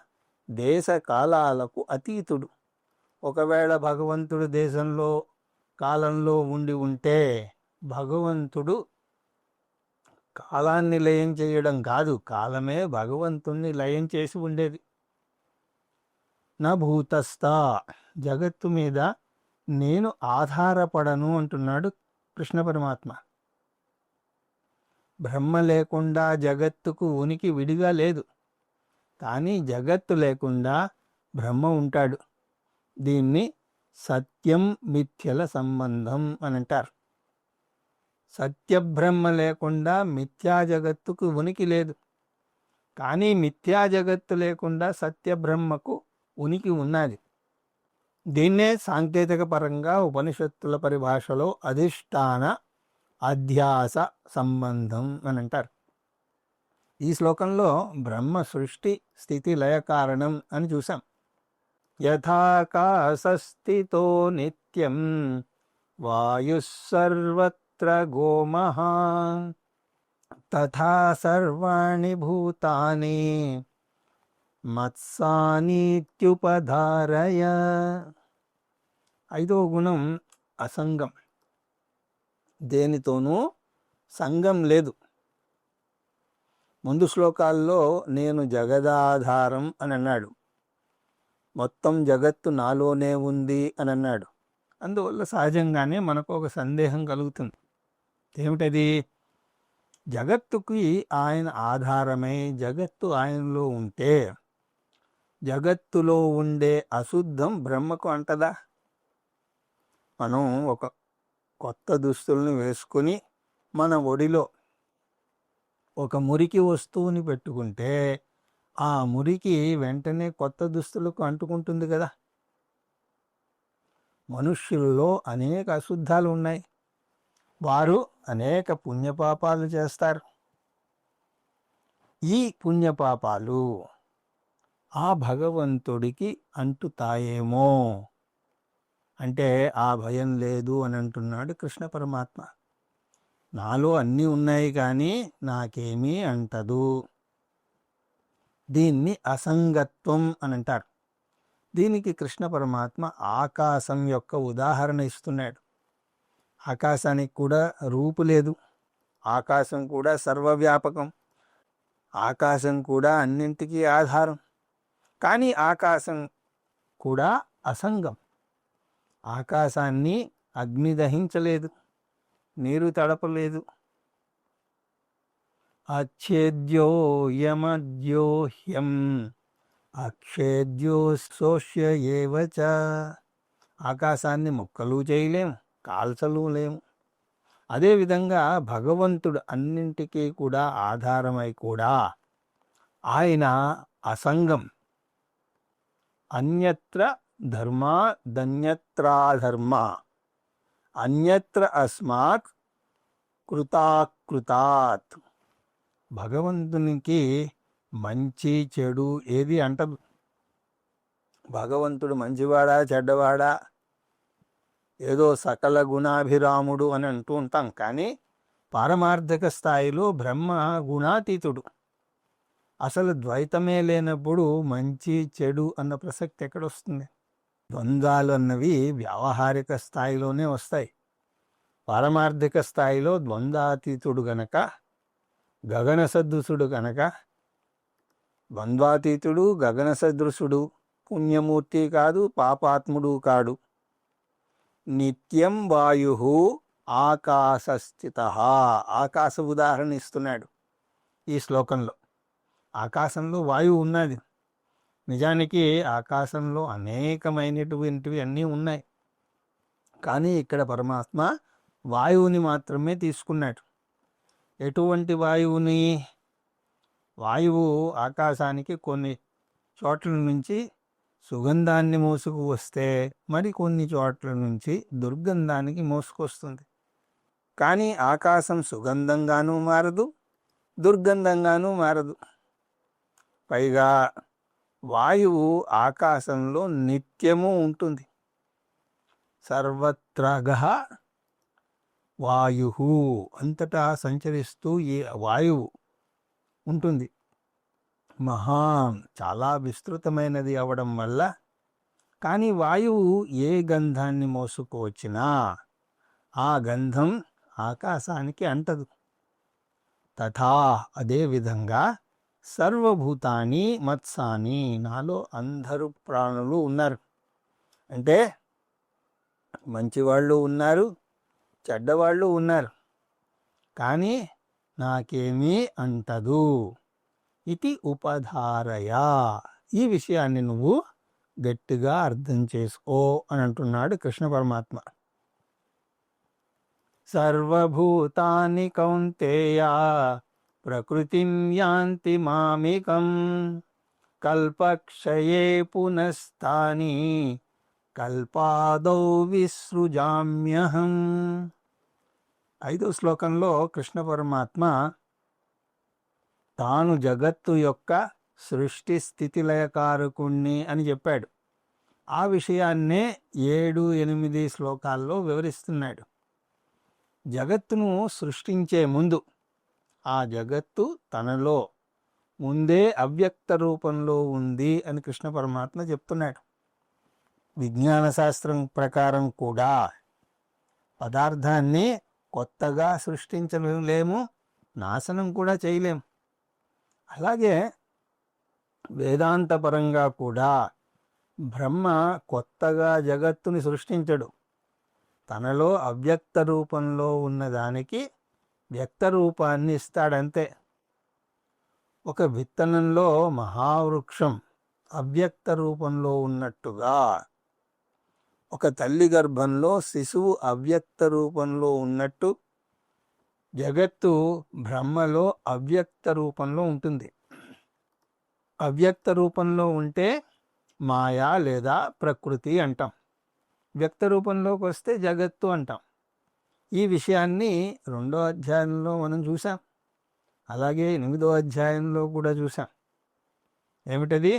దేశ కాలాలకు అతీతుడు. ఒకవేళ భగవంతుడు దేశంలో, కాలంలో ఉండి ఉంటే భగవంతుడు కాలాన్ని లయం చేయడం కాదు, కాలమే భగవంతుణ్ణి లయం చేసి ఉండేది. నా భూతస్థ, జగత్తు మీద నేను ఆధారపడను అంటున్నాడు కృష్ణ పరమాత్మ. బ్రహ్మ లేకుండా జగత్తుకు ఉనికి విడిగా లేదు. కానీ జగత్తు లేకుండా బ్రహ్మ ఉంటాడు. దీన్ని సత్యం మిథ్యల సంబంధం అని అంటారు. సత్యబ్రహ్మ లేకుండా మిథ్యా జగత్తుకు ఉనికి లేదు. కానీ మిథ్యా జగత్తు లేకుండా సత్యబ్రహ్మకు ఉనికి ఉన్నది. దీన్నే సాంకేతిక పరంగా ఉపనిషత్తుల పరిభాషలో అధిష్టాన అధ్యాస సంబంధం అని అంటారు. ఈ శ్లోకంలో బ్రహ్మ సృష్టి స్థితి లయ కారణం అని చూసాం. యథాకాశస్థితో నిత్యం వాయుః సర్వత్ర గోమః తథా సర్వాణి భూతాని మత్సానీత్యుపధారయ. ఐదో గుణం అసంగం. దేనితోనూ సంగం లేదు. ముందు శ్లోకాల్లో నేను జగదాధారం అని అన్నాడు. మొత్తం జగత్తు నాలోనే ఉంది అని అన్నాడు. అందువల్ల సహజంగానే మనకు ఒక సందేహం కలుగుతుంది. ఏమిటది? జగత్తుకి ఆయన ఆధారమై జగత్తు ఆయనలో ఉంటే జగత్తులో ఉండే అశుద్ధం బ్రహ్మకు అంటదా? మనం ఒక కొత్త దుస్తుల్ని వేసుకుని మన ఒడిలో ఒక మురికి వస్తువుని పెట్టుకుంటే ఆ మురికి వెంటనే కొత్త దుస్తులకు అంటుకుంటుంది కదా. మనుష్యుల్లో అనేక అశుద్ధాలు ఉన్నాయి. వారు అనేక పుణ్యపాపాలు చేస్తారు. ఈ పుణ్యపాపాలు ఆ భగవంతుడికి అంటుతాయేమో అంటే ఆ భయం లేదు అని అంటున్నాడు కృష్ణ పరమాత్మ. నాలో అన్నీ ఉన్నాయి కానీ నాకేమీ అంటదు. దీన్ని అసంగత్వం అని అంటారు. దీనికి కృష్ణ పరమాత్మ ఆకాశం యొక్క ఉదాహరణ ఇస్తున్నాడు. ఆకాశానికి కూడా రూపు లేదు. ఆకాశం కూడా సర్వవ్యాపకం. ఆకాశం కూడా అన్నింటికీ ఆధారం. కానీ ఆకాశం కూడా అసంగం. ఆకాశాన్ని అగ్ని దహించలేదు, నీరు తడపలేదు. అచ్ఛేద్యో యమద్యోహ్యం అక్షేద్యో శోష్య ఏవచ. ఆకాశాన్ని ముక్కలు చేయలేం, కాల్చలు లేము. అదేవిధంగా భగవంతుడు అన్నింటికీ కూడా ఆధారమై కూడా ఆయన అసంగం. అన్యత్ర ధర్మా ధన్యత్రాధర్మ అన్యత్ర అస్మాత్ కృతాకృతాత్. భగవంతునికి మంచి చెడు ఏది అంటదు. భగవంతుడు మంచివాడా చెడ్డవాడా, ఏదో సకల గుణాభిరాముడు అని అంటూ ఉంటాం. కానీ పారమార్థిక స్థాయిలో బ్రహ్మ గుణాతీతుడు. అసలు ద్వైతమే లేనప్పుడు మంచి చెడు అన్న ప్రసక్తి ఎక్కడొస్తుంది? ద్వంద్వాలు అన్నవి వ్యావహారిక స్థాయిలోనే వస్తాయి. పారమార్థిక స్థాయిలో ద్వంద్వాతీతుడు గనక, గగన సదృశుడు గనక, ద్వంద్వాతీతుడు గగన సదృశుడు, పుణ్యమూర్తి కాదు పాపాత్ముడు కాడు. నిత్యం వాయు ఆకాశస్థిత. ఆకాశ ఉదాహరణ ఇస్తున్నాడు ఈ శ్లోకంలో. ఆకాశంలో వాయువు ఉన్నది. నిజానికి ఆకాశంలో అనేకమైనటువంటివి అన్నీ ఉన్నాయి. కానీ ఇక్కడ పరమాత్మ వాయువుని మాత్రమే తీసుకున్నాడు. ఎటువంటి వాయువుని? వాయువు ఆకాశానికి కొన్ని చోట్ల నుంచి సుగంధాన్ని మోసుకు వస్తే మరి కొన్ని చోట్ల నుంచి దుర్గంధానికి మోసుకొస్తుంది. కానీ ఆకాశం సుగంధంగానూ మారదు, దుర్గంధంగానూ మారదు. పైగా వాయువు ఆకాశంలో నిత్యము ఉంటుంది. సర్వత్రగః వాయు, అంతటా సంచరిస్తూ ఈ వాయువు ఉంటుంది. మహాన్, చాలా విస్తృతమైనది అవడం వల్ల. కానీ వాయువు ఏ గంధాన్ని మోసుకువచ్చినా ఆ గంధం ఆకాశానికి అంటదు. తథా, అదేవిధంగా సర్వభూతాని మత్సాని, నాలో అందరూ ప్రాణులు ఉన్నారు. అంటే మంచివాళ్ళు ఉన్నారు, చెడ్డవాళ్ళు ఉన్నారు. కానీ నాకేమీ అంటదు. ఇది ఉపధారయ. ఈ విషయాన్ని నువ్వు గట్టిగా అర్థం చేసుకో అని అంటున్నాడు కృష్ణ పరమాత్మ. సర్వభూతాని కౌంతేయ ప్రకృతిం యాంతి మామికం కల్పక్షయే పునస్తాని కల్పాదౌ విసృజామ్యహం. 5వ శ్లోకంలో కృష్ణ పరమాత్మ తాను జగత్తు యొక్క సృష్టి స్థితిలయకారకుణ్ణి అని చెప్పాడు. ఆ విషయాన్నే 7, 8 శ్లోకాల్లో వివరిస్తున్నాడు. జగత్తును సృష్టించే ముందు ఆ జగత్తు తనలో ముందే అవ్యక్త రూపంలో ఉంది అని కృష్ణ పరమాత్మ చెప్తున్నాడు. విజ్ఞాన శాస్త్రం ప్రకారం కూడా పదార్థాన్ని కొత్తగా సృష్టించలేము, నాశనం కూడా చేయలేము. అలాగే వేదాంతపరంగా కూడా బ్రహ్మ కొత్తగా జగత్తుని సృష్టించడు. తనలో అవ్యక్త రూపంలో ఉన్నదానికి వ్యక్త రూపాన్ని ఇస్తాడంతే. ఒక విత్తనంలో మహావృక్షం అవ్యక్త రూపంలో ఉన్నట్టుగా, ఒక తల్లి గర్భంలో శిశువు అవ్యక్త రూపంలో ఉన్నట్టు జగత్తు బ్రహ్మలో అవ్యక్త రూపంలో ఉంటుంది. అవ్యక్త రూపంలో ఉంటే మాయా లేదా ప్రకృతి అంటాం. వ్యక్త రూపంలోకి వస్తే జగత్తు అంటాం. ఈ విషయాన్ని 2వ అధ్యాయంలో మనం చూసాం. అలాగే 8వ అధ్యాయంలో కూడా చూసాం. ఏమిటది?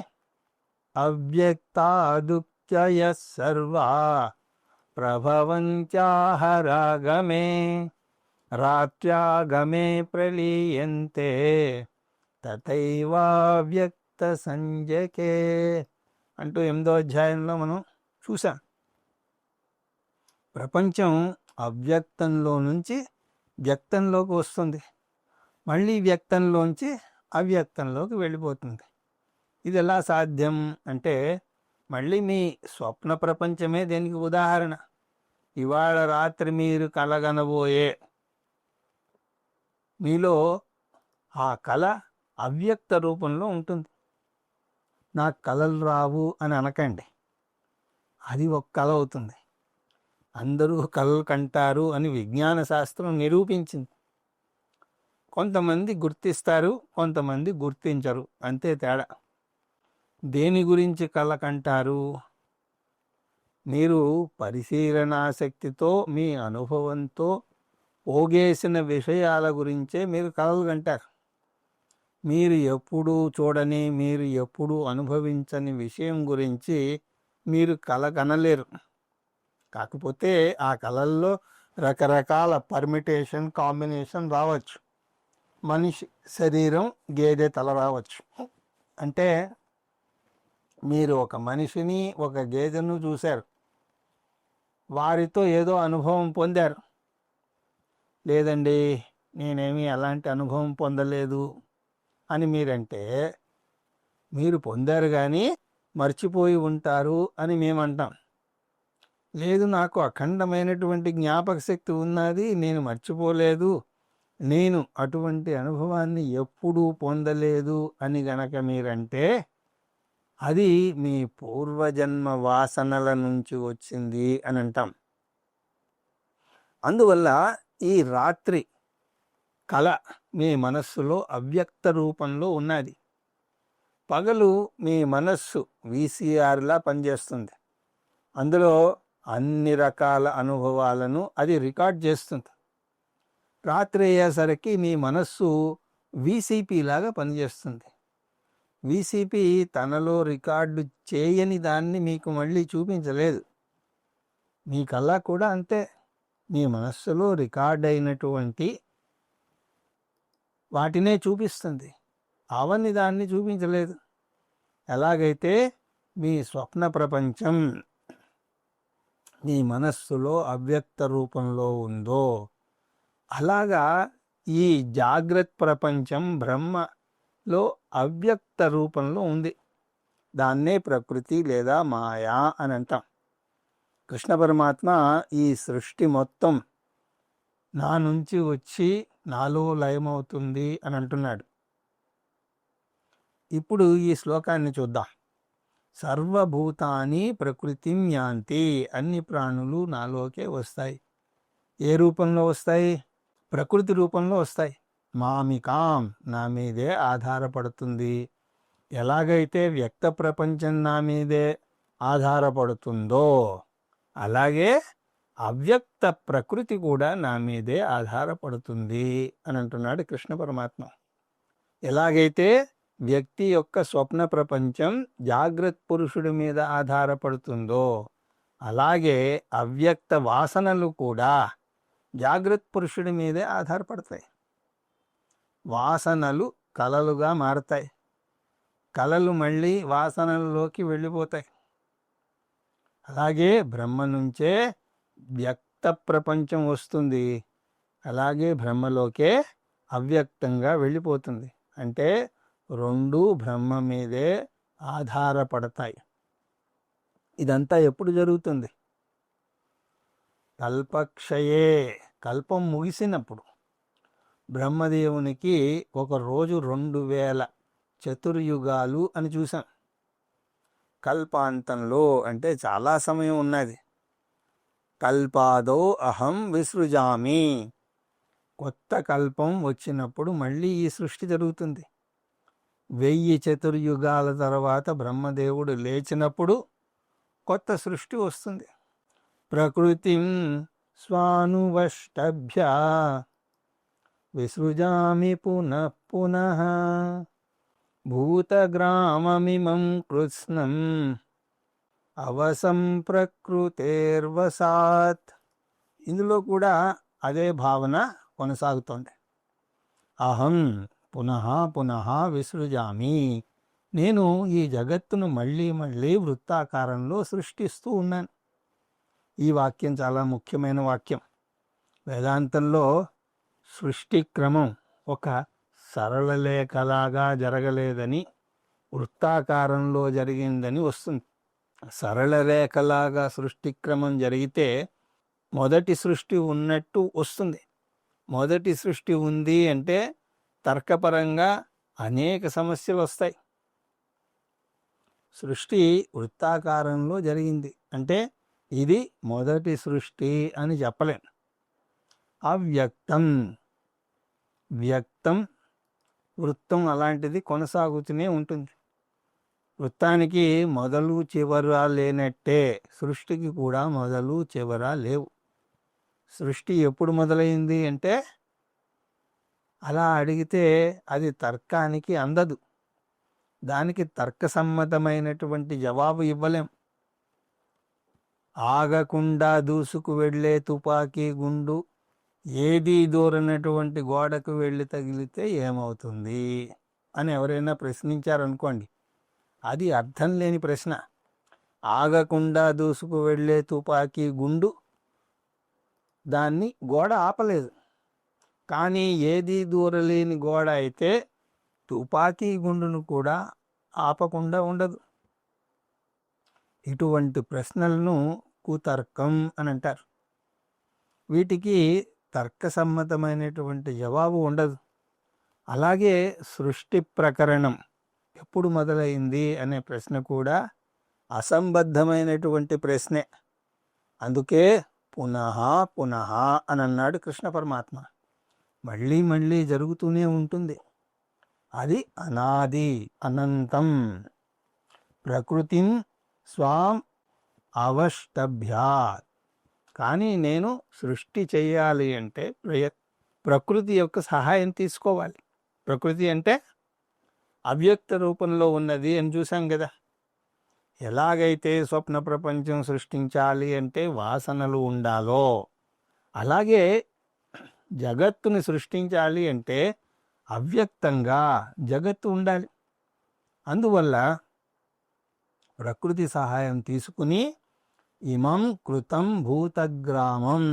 అవ్యక్తాదుక్తయ సర్వా ప్రభవంత్యాహరాగమే రాత్ర్యాగమే ప్రలీయంతే తథైవావ్యక్త సంజకే అంటూ 8వ అధ్యాయంలో మనం చూసాం. ప్రపంచం అవ్యక్తంలో నుంచి వ్యక్తంలోకి వస్తుంది, మళ్ళీ వ్యక్తంలోంచి అవ్యక్తంలోకి వెళ్ళిపోతుంది. ఇది ఎలా సాధ్యం అంటే, మళ్ళీ మీ స్వప్న ప్రపంచమే దీనికి ఉదాహరణ. ఇవాళ రాత్రి మీరు కలగనబోయే మీలో ఆ కళ అవ్యక్త రూపంలో ఉంటుంది. నాకు కళలు రావు అని అనకండి, అది ఒక కళ అవుతుంది. అందరూ కళలు కంటారు అని విజ్ఞాన శాస్త్రం నిరూపించింది. కొంతమంది గుర్తిస్తారు, కొంతమంది గుర్తించరు, అంతే తేడా. దేని గురించి కల కంటారు? మీరు పరిశీలనాశక్తితో మీ అనుభవంతో పోగేసిన విషయాల గురించే మీరు కలలు కంటారు. మీరు ఎప్పుడూ చూడని, మీరు ఎప్పుడూ అనుభవించని విషయం గురించి మీరు కల కనలేరు. కాకపోతే ఆ కళల్లో రకరకాల పర్మిటేషన్, కాంబినేషన్ రావచ్చు. మనిషి శరీరం గేదె తల రావచ్చు. అంటే మీరు ఒక మనిషిని, ఒక గేదెను చూశారు, వారితో ఏదో అనుభవం పొందారు. లేదండి, నేనేమీ అలాంటి అనుభవం పొందలేదు అని మీరంటే, మీరు పొందారు కానీ మర్చిపోయి ఉంటారు అని మేమంటాం. లేదు, నాకు అఖండమైనటువంటి జ్ఞాపక శక్తి ఉన్నది, నేను మర్చిపోలేదు, నేను అటువంటి అనుభవాన్ని ఎప్పుడూ పొందలేదు అని గనక మీరంటే, అది మీ పూర్వజన్మ వాసనల నుంచి వచ్చింది అని అంటాం. అందువల్ల ఈ రాత్రి కళ మీ మనస్సులో అవ్యక్త రూపంలో ఉన్నది. పగలు మీ మనస్సు వీసీఆర్లా పనిచేస్తుంది. అందులో అన్ని రకాల అనుభవాలను అది రికార్డ్ చేస్తుంది. రాత్రి అయ్యేసరికి మీ మనస్సు వీసీపీ లాగా పనిచేస్తుంది. వీసీపీ తనలో రికార్డు చేయని దాన్ని మీకు మళ్ళీ చూపించలేదు. మీ కళ కూడా అంతే. మీ మనస్సులో రికార్డ్ అయినటువంటి వాటినే చూపిస్తుంది, అవన్నీ దాన్ని చూపించలేదు. ఎలాగైతే మీ స్వప్న ప్రపంచం మీ మనస్సులో అవ్యక్త రూపంలో ఉందో, అలాగా ఈ జాగ్రత్త ప్రపంచం బ్రహ్మలో అవ్యక్త రూపంలో ఉంది. దాన్నే ప్రకృతి లేదా మాయా అని అంటాం. కృష్ణ పరమాత్మ ఈ సృష్టి మొత్తం నా నుంచి వచ్చి నాలో లయమవుతుంది అని అంటున్నాడు. ఇప్పుడు ఈ శ్లోకాన్ని చూద్దాం. సర్వభూతాని ప్రకృతిం యాంతి, అన్ని ప్రాణులు నాలోకే వస్తాయి. ఏ రూపంలో వస్తాయి? ప్రకృతి రూపంలో వస్తాయి. మామికాం, నా మీదే ఆధారపడుతుంది. ఎలాగైతే వ్యక్త ప్రపంచం నా మీదే ఆధారపడుతుందో, అలాగే అవ్యక్త ప్రకృతి కూడా నా మీదే ఆధారపడుతుంది అని అంటున్నాడు కృష్ణ పరమాత్మ. ఎలాగైతే వ్యక్తి యొక్క స్వప్న ప్రపంచం జాగ్రత్త పురుషుడి మీద ఆధారపడుతుందో, అలాగే అవ్యక్త వాసనలు కూడా జాగ్రత్త పురుషుడి మీదే ఆధారపడతాయి. వాసనలు కలలుగా మారతాయి, కలలు మళ్ళీ వాసనల్లోకి వెళ్ళిపోతాయి. అలాగే బ్రహ్మ నుంచే వ్యక్త ప్రపంచం వస్తుంది, అలాగే బ్రహ్మలోకే అవ్యక్తంగా వెళ్ళిపోతుంది. అంటే రెండు బ్రహ్మ మీదే ఆధారపడతాయి. ఇదంతా ఎప్పుడు జరుగుతుంది? కల్పక్షయే, కల్పం ముగిసినప్పుడు. బ్రహ్మదేవునికి ఒక రోజు 2000 చతుర్యుగాలు అని చూసాం. కల్పాంతంలో అంటే చాలా సమయం ఉన్నది. కల్పాదో అహం విసృజామి, కొత్త కల్పం వచ్చినప్పుడు మళ్ళీ ఈ సృష్టి జరుగుతుంది. 1000 చతుర్యుగాల తర్వాత బ్రహ్మదేవుడు లేచినప్పుడు కొత్త సృష్టి వస్తుంది. ప్రకృతిం స్వానువష్టభ్య విసృజామి పునః పునః భూతగ్రామమిమం కృత్స్నం అవసంప్రకృతేర్వసాత్. ఇందులో కూడా అదే భావన కొనసాగుతోంది. అహం పునః పునః విసృజామి, నేను ఈ జగత్తును మళ్ళీ మళ్ళీ వృత్తాకారంలో సృష్టిస్తూ ఉన్నాను. ఈ వాక్యం చాలా ముఖ్యమైన వాక్యం. వేదాంతంలో సృష్టి క్రమం ఒక సరళ లేఖలాగా జరగలేదని, వృత్తాకారంలో జరిగిందని వస్తుంది. సరళ రేఖలాగా సృష్టి క్రమం జరిగితే మొదటి సృష్టి ఉన్నట్టు వస్తుంది. మొదటి సృష్టి ఉంది అంటే తర్కపరంగా అనేక సమస్యలు వస్తాయి. సృష్టి వృత్తాకారంలో జరిగింది అంటే ఇది మొదటి సృష్టి అని చెప్పలేను. అవ్యక్తం, వ్యక్తం, వృత్తం అలాంటిది కొనసాగుతూనే ఉంటుంది. వృత్తానికి మొదలు చివర లేనట్టే సృష్టికి కూడా మొదలు చివర లేవు. సృష్టి ఎప్పుడు మొదలైంది అంటే అలా అడిగితే అది తర్కానికి అందదు. దానికి తర్కసమ్మతమైనటువంటి జవాబు ఇవ్వలేం. ఆగకుండా దూసుకు వెళ్ళే తుపాకీ గుండు ఏదీ దూరనటువంటి గోడకు వెళ్ళి తగిలితే ఏమవుతుంది అని ఎవరైనా ప్రశ్నించారనుకోండి, అది అర్థం లేని ప్రశ్న. ఆగకుండా దూసుకు వెళ్ళే తుపాకీ గుండు దాన్ని గోడ ఆపలేదు. కానీ ఏదీ దూరలేని గోడ అయితే తుపాకీ గుండును కూడా ఆపకుండా ఉండదు. ఇటువంటి ప్రశ్నలను కుతర్కం అని అంటారు. వీటికి తర్కసమ్మతమైనటువంటి జవాబు ఉండదు. అలాగే సృష్టి ప్రకరణం ఎప్పుడు మొదలైంది అనే ప్రశ్న కూడా అసంబద్ధమైనటువంటి ప్రశ్నే. అందుకే పునః పునః అని అన్నాడు కృష్ణ పరమాత్మ. మళ్ళీ మళ్ళీ జరుగుతూనే ఉంటుంది. అది అనాది అనంతం. ప్రకృతిం స్వాం అవష్టభ్యాత్. కానీ నేను సృష్టి చేయాలి అంటే ప్రకృతి యొక్క సహాయం తీసుకోవాలి. ప్రకృతి అంటే అవ్యక్త రూపంలో ఉన్నది అని చూసాం కదా. ఎలాగైతే స్వప్న ప్రపంచం సృష్టించాలి అంటే వాసనలు ఉండాలో, అలాగే జగత్తుని సృష్టించాలి అంటే అవ్యక్తంగా జగత్తు ఉండాలి. అందువల్ల ప్రకృతి సహాయం తీసుకుని ఇమం కృతం భూతగ్రామం,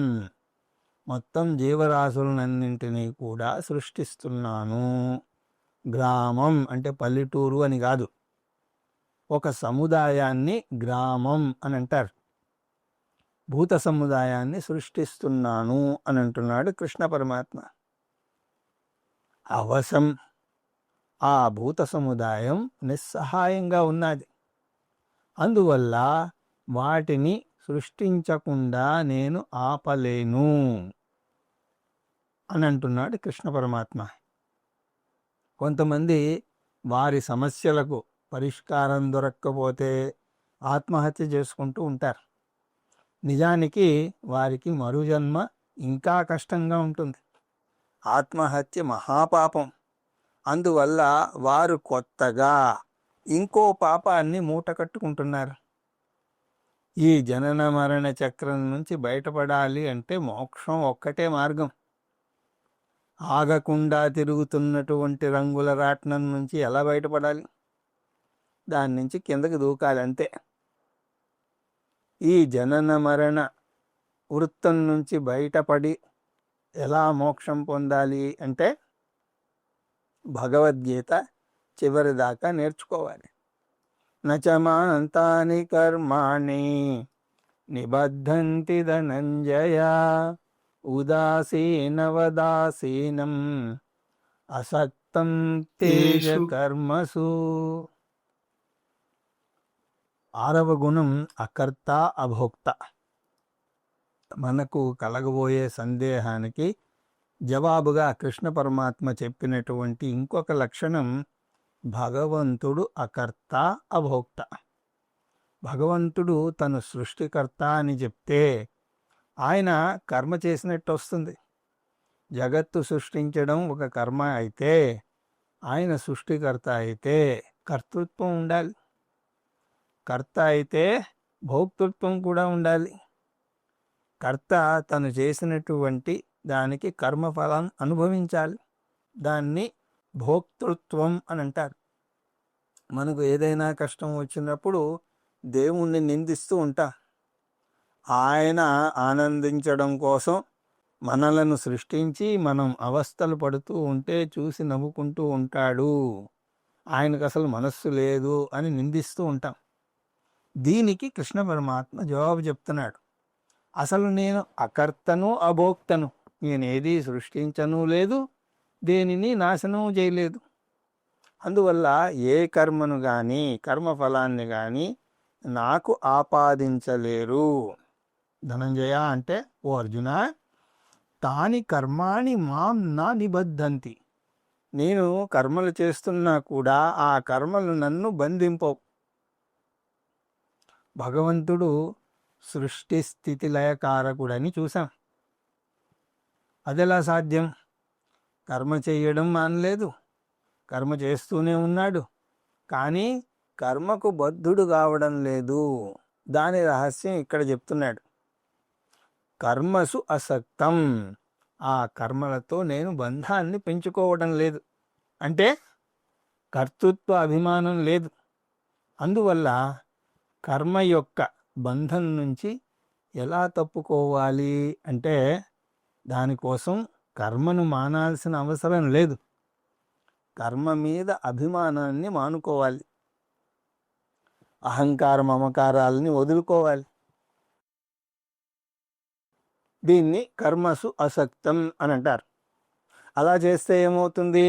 మొత్తం జీవరాశులన్నింటినీ కూడా సృష్టిస్తున్నాను. గ్రామం అంటే పల్లెటూరు అని కాదు, ఒక సముదాయాన్ని గ్రామం అని అంటారు. భూత సముదాయాన్ని సృష్టిస్తున్నాను అని అంటున్నాడు కృష్ణ పరమాత్మ. అవశం, ఆ భూత సముదాయం నిస్సహాయంగా ఉన్నది. అందువల్ల వాటిని సృష్టించకుండా నేను ఆపలేను అని అంటున్నాడు కృష్ణ పరమాత్మ. కొంతమంది వారి సమస్యలకు పరిష్కారం దొరక్కపోతే ఆత్మహత్య చేసుకుంటూ ఉంటారు. నిజానికి వారికి మరుజన్మ ఇంకా కష్టంగా ఉంటుంది. ఆత్మహత్య మహాపాపం. అందువల్ల వారు కొత్తగా ఇంకో పాపాన్ని మూట కట్టుకుంటున్నారు. ఈ జనన మరణ చక్రం నుంచి బయటపడాలి అంటే మోక్షం ఒక్కటే మార్గం. ఆగకుండా తిరుగుతున్నటువంటి రంగుల రాట్నం నుంచి ఎలా బయటపడాలి? దాని నుంచి కిందకి దూకాలి అంతే. ఈ జనన మరణ వృత్తం నుంచి బయటపడి ఎలా మోక్షం పొందాలి అంటే భగవద్గీత చివరి దాకా నేర్చుకోవాలి. నచమాంతాని కర్మాణి నిబద్ధంతి ధనంజయ ఉదాసీనవదాసీనం అసక్తం తేజ కర్మసు. 6వ గుణం అకర్త అభోక్త. మనకు కలగబోయే సందేహానికి జవాబుగా కృష్ణ పరమాత్మ చెప్పినటువంటి ఇంకొక లక్షణం భగవంతుడు అకర్త అభోక్త. భగవంతుడు తను సృష్టికర్త అని చెప్తే ఆయన కర్మ చేసినట్టు వస్తుంది. జగత్తు సృష్టించడం ఒక కర్మ అయితే ఆయన సృష్టికర్త అయితే కర్తృత్వం ఉండాలి. కర్త అయితే భోక్తృత్వం కూడా ఉండాలి. కర్త తను చేసినటువంటి దానికి కర్మఫలం అనుభవించాలి. దాన్ని భోక్తృత్వం అని అంటారు. మనకు ఏదైనా కష్టం వచ్చినప్పుడు దేవుణ్ణి నిందిస్తూ ఉంటాం. ఆయన ఆనందించడం కోసం మనలను సృష్టించి మనం అవస్థలు పడుతూ ఉంటే చూసి నవ్వుకుంటూ ఉంటాడు. ఆయనకు అసలు మనస్సు లేదు అని నిందిస్తూ ఉంటాం. దీనికి కృష్ణ పరమాత్మ జవాబు చెప్తున్నాడు. అసలు నేను అకర్తను అభోక్తను, నేనేది సృష్టించను లేదు, దేనిని నాశనం చేయలేదు. అందువల్ల ఏ కర్మను కానీ కర్మఫలాన్ని కానీ నాకు ఆపాదించలేరు. ధనంజయ అంటే, ఓ అర్జున, తాని కర్మాణి మాం నా నిబద్ధంతి. నేను కర్మలు చేస్తున్నా కూడా ఆ కర్మలు నన్ను బంధింపవు. భగవంతుడు సృష్టి స్థితి లయకారకుడని చూసాం. అదెలా సాధ్యం? కర్మ చేయడం మానలేదు, కర్మ చేస్తూనే ఉన్నాడు, కానీ కర్మకు బద్ధుడు కావడం లేదు. దాని రహస్యం ఇక్కడ చెప్తున్నాడు. కర్మసు అసక్తం, ఆ కర్మలతో నేను బంధాన్ని పెంచుకోవడం లేదు, అంటే కర్తృత్వ అభిమానం లేదు. అందువల్ల కర్మ యొక్క బంధం నుంచి ఎలా తప్పుకోవాలి అంటే దానికోసం కర్మను మానాల్సిన అవసరం లేదు, కర్మ మీద అభిమానాన్ని మానుకోవాలి, అహంకార మమకారాలని వదులుకోవాలి. దీన్ని కర్మసు అసక్తం అని అంటారు. అలా చేస్తే ఏమవుతుంది?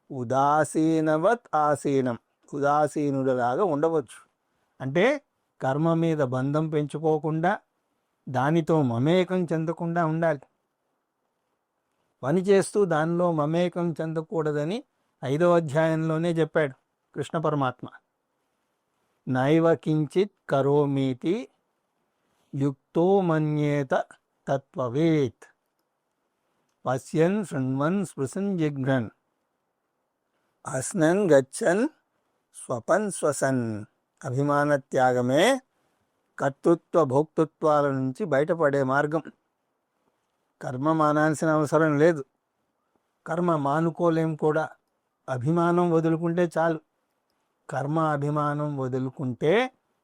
ఉదాసీనవత్ ఆసీనం, ఉదాసీనుడిలాగా ఉండవచ్చు. అంటే కర్మ మీద బంధం పెంచుకోకుండా, దానితో మమేకం చెందకుండా ఉండాలి. పని చేస్తూ దానిలో మమేకం చెందకూడదని 5వ అధ్యాయంలోనే చెప్పాడు కృష్ణ పరమాత్మ. నైవ కించిత్ కరోమీతి యుక్తో మన్యేత తత్వవేత్ పశ్యన్ శృణ్వన్ స్పృశన్ జిఘ్రన్ అస్నన్ గచ్చన్ స్వపన్ శ్వసన్. అభిమాన త్యాగమే కర్తృత్వ భోక్తృత్వాల నుంచి బయటపడే మార్గం. కర్మ మానాల్సిన అవసరం లేదు, కర్మ మానుకోలేం కూడా. అభిమానం వదులుకుంటే చాలు. కర్మ అభిమానం వదులుకుంటే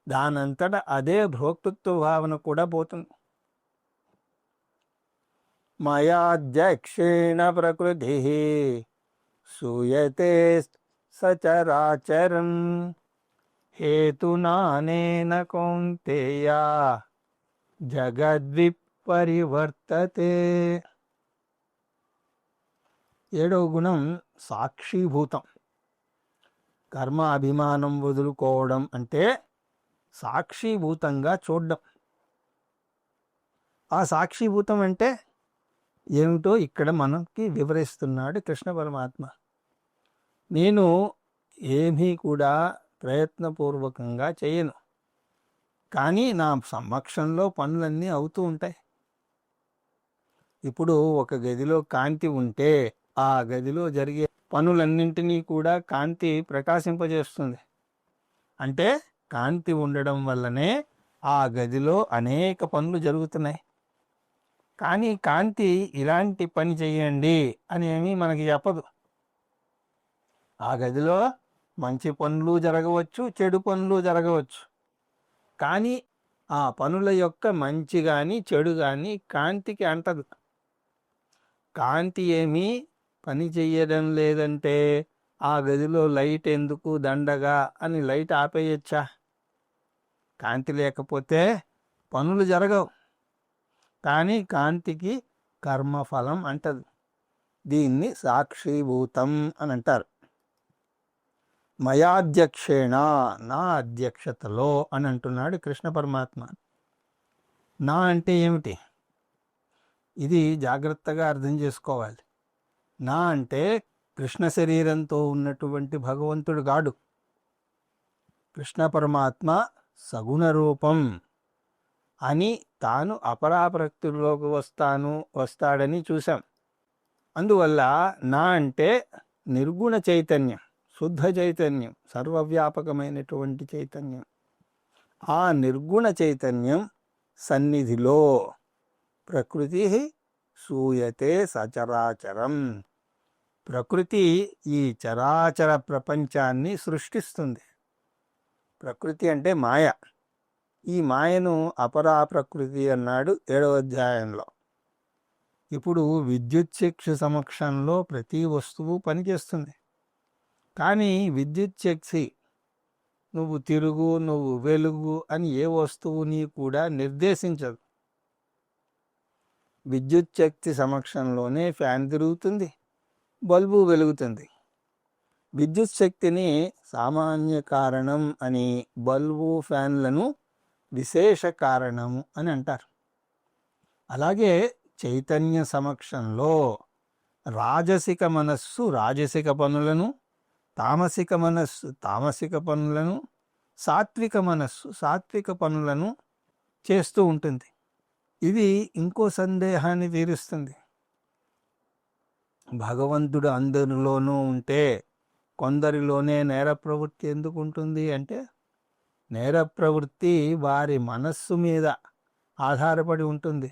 దానంతట అదే భోక్తృత్వ భావన కూడా పోతుంది. మయాధ్యక్షేణ ప్రకృతి సూయతే సచరాచరం హేతునానేన కౌంతేయ జగద్విపరివర్తతే. 7వ గుణం సాక్షిభూతం. కర్మ అభిమానం వదులుకోవడం అంటే సాక్షిభూతంగా చూడడం. ఆ సాక్షిభూతం అంటే ఏమిటో ఇక్కడ మనకి వివరిస్తున్నాడు కృష్ణ పరమాత్మ. నేను ఏమీ కూడా ప్రయత్నపూర్వకంగా చేయను, కానీ నా సమక్షంలో పనులన్నీ అవుతూ ఉంటాయి. ఇప్పుడు ఒక గదిలో కాంతి ఉంటే ఆ గదిలో జరిగే పనులన్నింటినీ కూడా కాంతి ప్రకాశింపజేస్తుంది. అంటే కాంతి ఉండడం వల్లనే ఆ గదిలో అనేక పనులు జరుగుతున్నాయి. కానీ కాంతి ఇలాంటి పని చేయండి అని ఏమీ మనకి చెప్పదు. ఆ గదిలో మంచి పనులు జరగవచ్చు, చెడు పనులు జరగవచ్చు, కానీ ఆ పనుల యొక్క మంచి కానీ చెడు కానీ కాంతికి అంటదు. కాంతి ఏమీ పని చెయ్యడం లేదంటే ఆ గదిలో లైట్ ఎందుకు దండగా అని లైట్ ఆపేయచ్చా? కాంతి లేకపోతే పనులు జరగవు. కానీ కాంతికి కర్మఫలం అంటదు. దీన్ని సాక్షిభూతం అని అంటారు. మయాధ్యక్షేణ, నా అధ్యక్షతలో అని అంటున్నాడు కృష్ణ పరమాత్మ. నా అంటే ఏమిటి? ఇది జాగ్రత్తగా అర్థం చేసుకోవాలి. నా అంటే కృష్ణ శరీరంతో ఉన్నటువంటి భగవంతుడు గాడు. కృష్ణ పరమాత్మ సగుణ రూపం అని తాను అపరాప్రకృతిలోకి వస్తాడని చూసాం. అందువల్ల నా అంటే నిర్గుణ చైతన్యం, శుద్ధ చైతన్యం, సర్వవ్యాపకమైనటువంటి చైతన్యం. ఆ నిర్గుణ చైతన్యం సన్నిధిలో ప్రకృతి సూయతే సచరాచరం. ప్రకృతి ఈ చరాచర ప్రపంచాన్ని సృష్టిస్తుంది. ప్రకృతి అంటే మాయ. ఈ మాయను అపరా ప్రకృతి అన్నాడు 7వ అధ్యాయంలో. ఇప్పుడు విద్యుచ్ఛక్తి సమక్షంలో ప్రతి వస్తువు పనిచేస్తుంది. కానీ విద్యుచ్ఛక్తి నువ్వు తిరుగు, నువ్వు వెలుగు అని ఏ వస్తువుని కూడా నిర్దేశించదు. విద్యుచ్ఛక్తి సమక్షంలోనే ఫ్యాన్ తిరుగుతుంది, బల్బు వెలుగుతుంది. విద్యుత్ శక్తిని సామాన్య కారణం అని, బల్బు ఫ్యాన్లను విశేష కారణము అని అంటారు. అలాగే చైతన్య సమక్షంలో రాజసిక మనస్సు రాజసిక పనులను, తామసిక మనస్సు తామసిక పనులను, సాత్విక మనస్సు సాత్విక పనులను చేస్తూ ఉంటుంది. ఇది ఇంకో సందేహాన్ని తీరుస్తుంది. భగవంతుడు అందరిలోనూ ఉంటే కొందరిలోనే నేర ప్రవృత్తి ఎందుకు ఉంటుంది అంటే, నేర ప్రవృత్తి వారి మనస్సు మీద ఆధారపడి ఉంటుంది.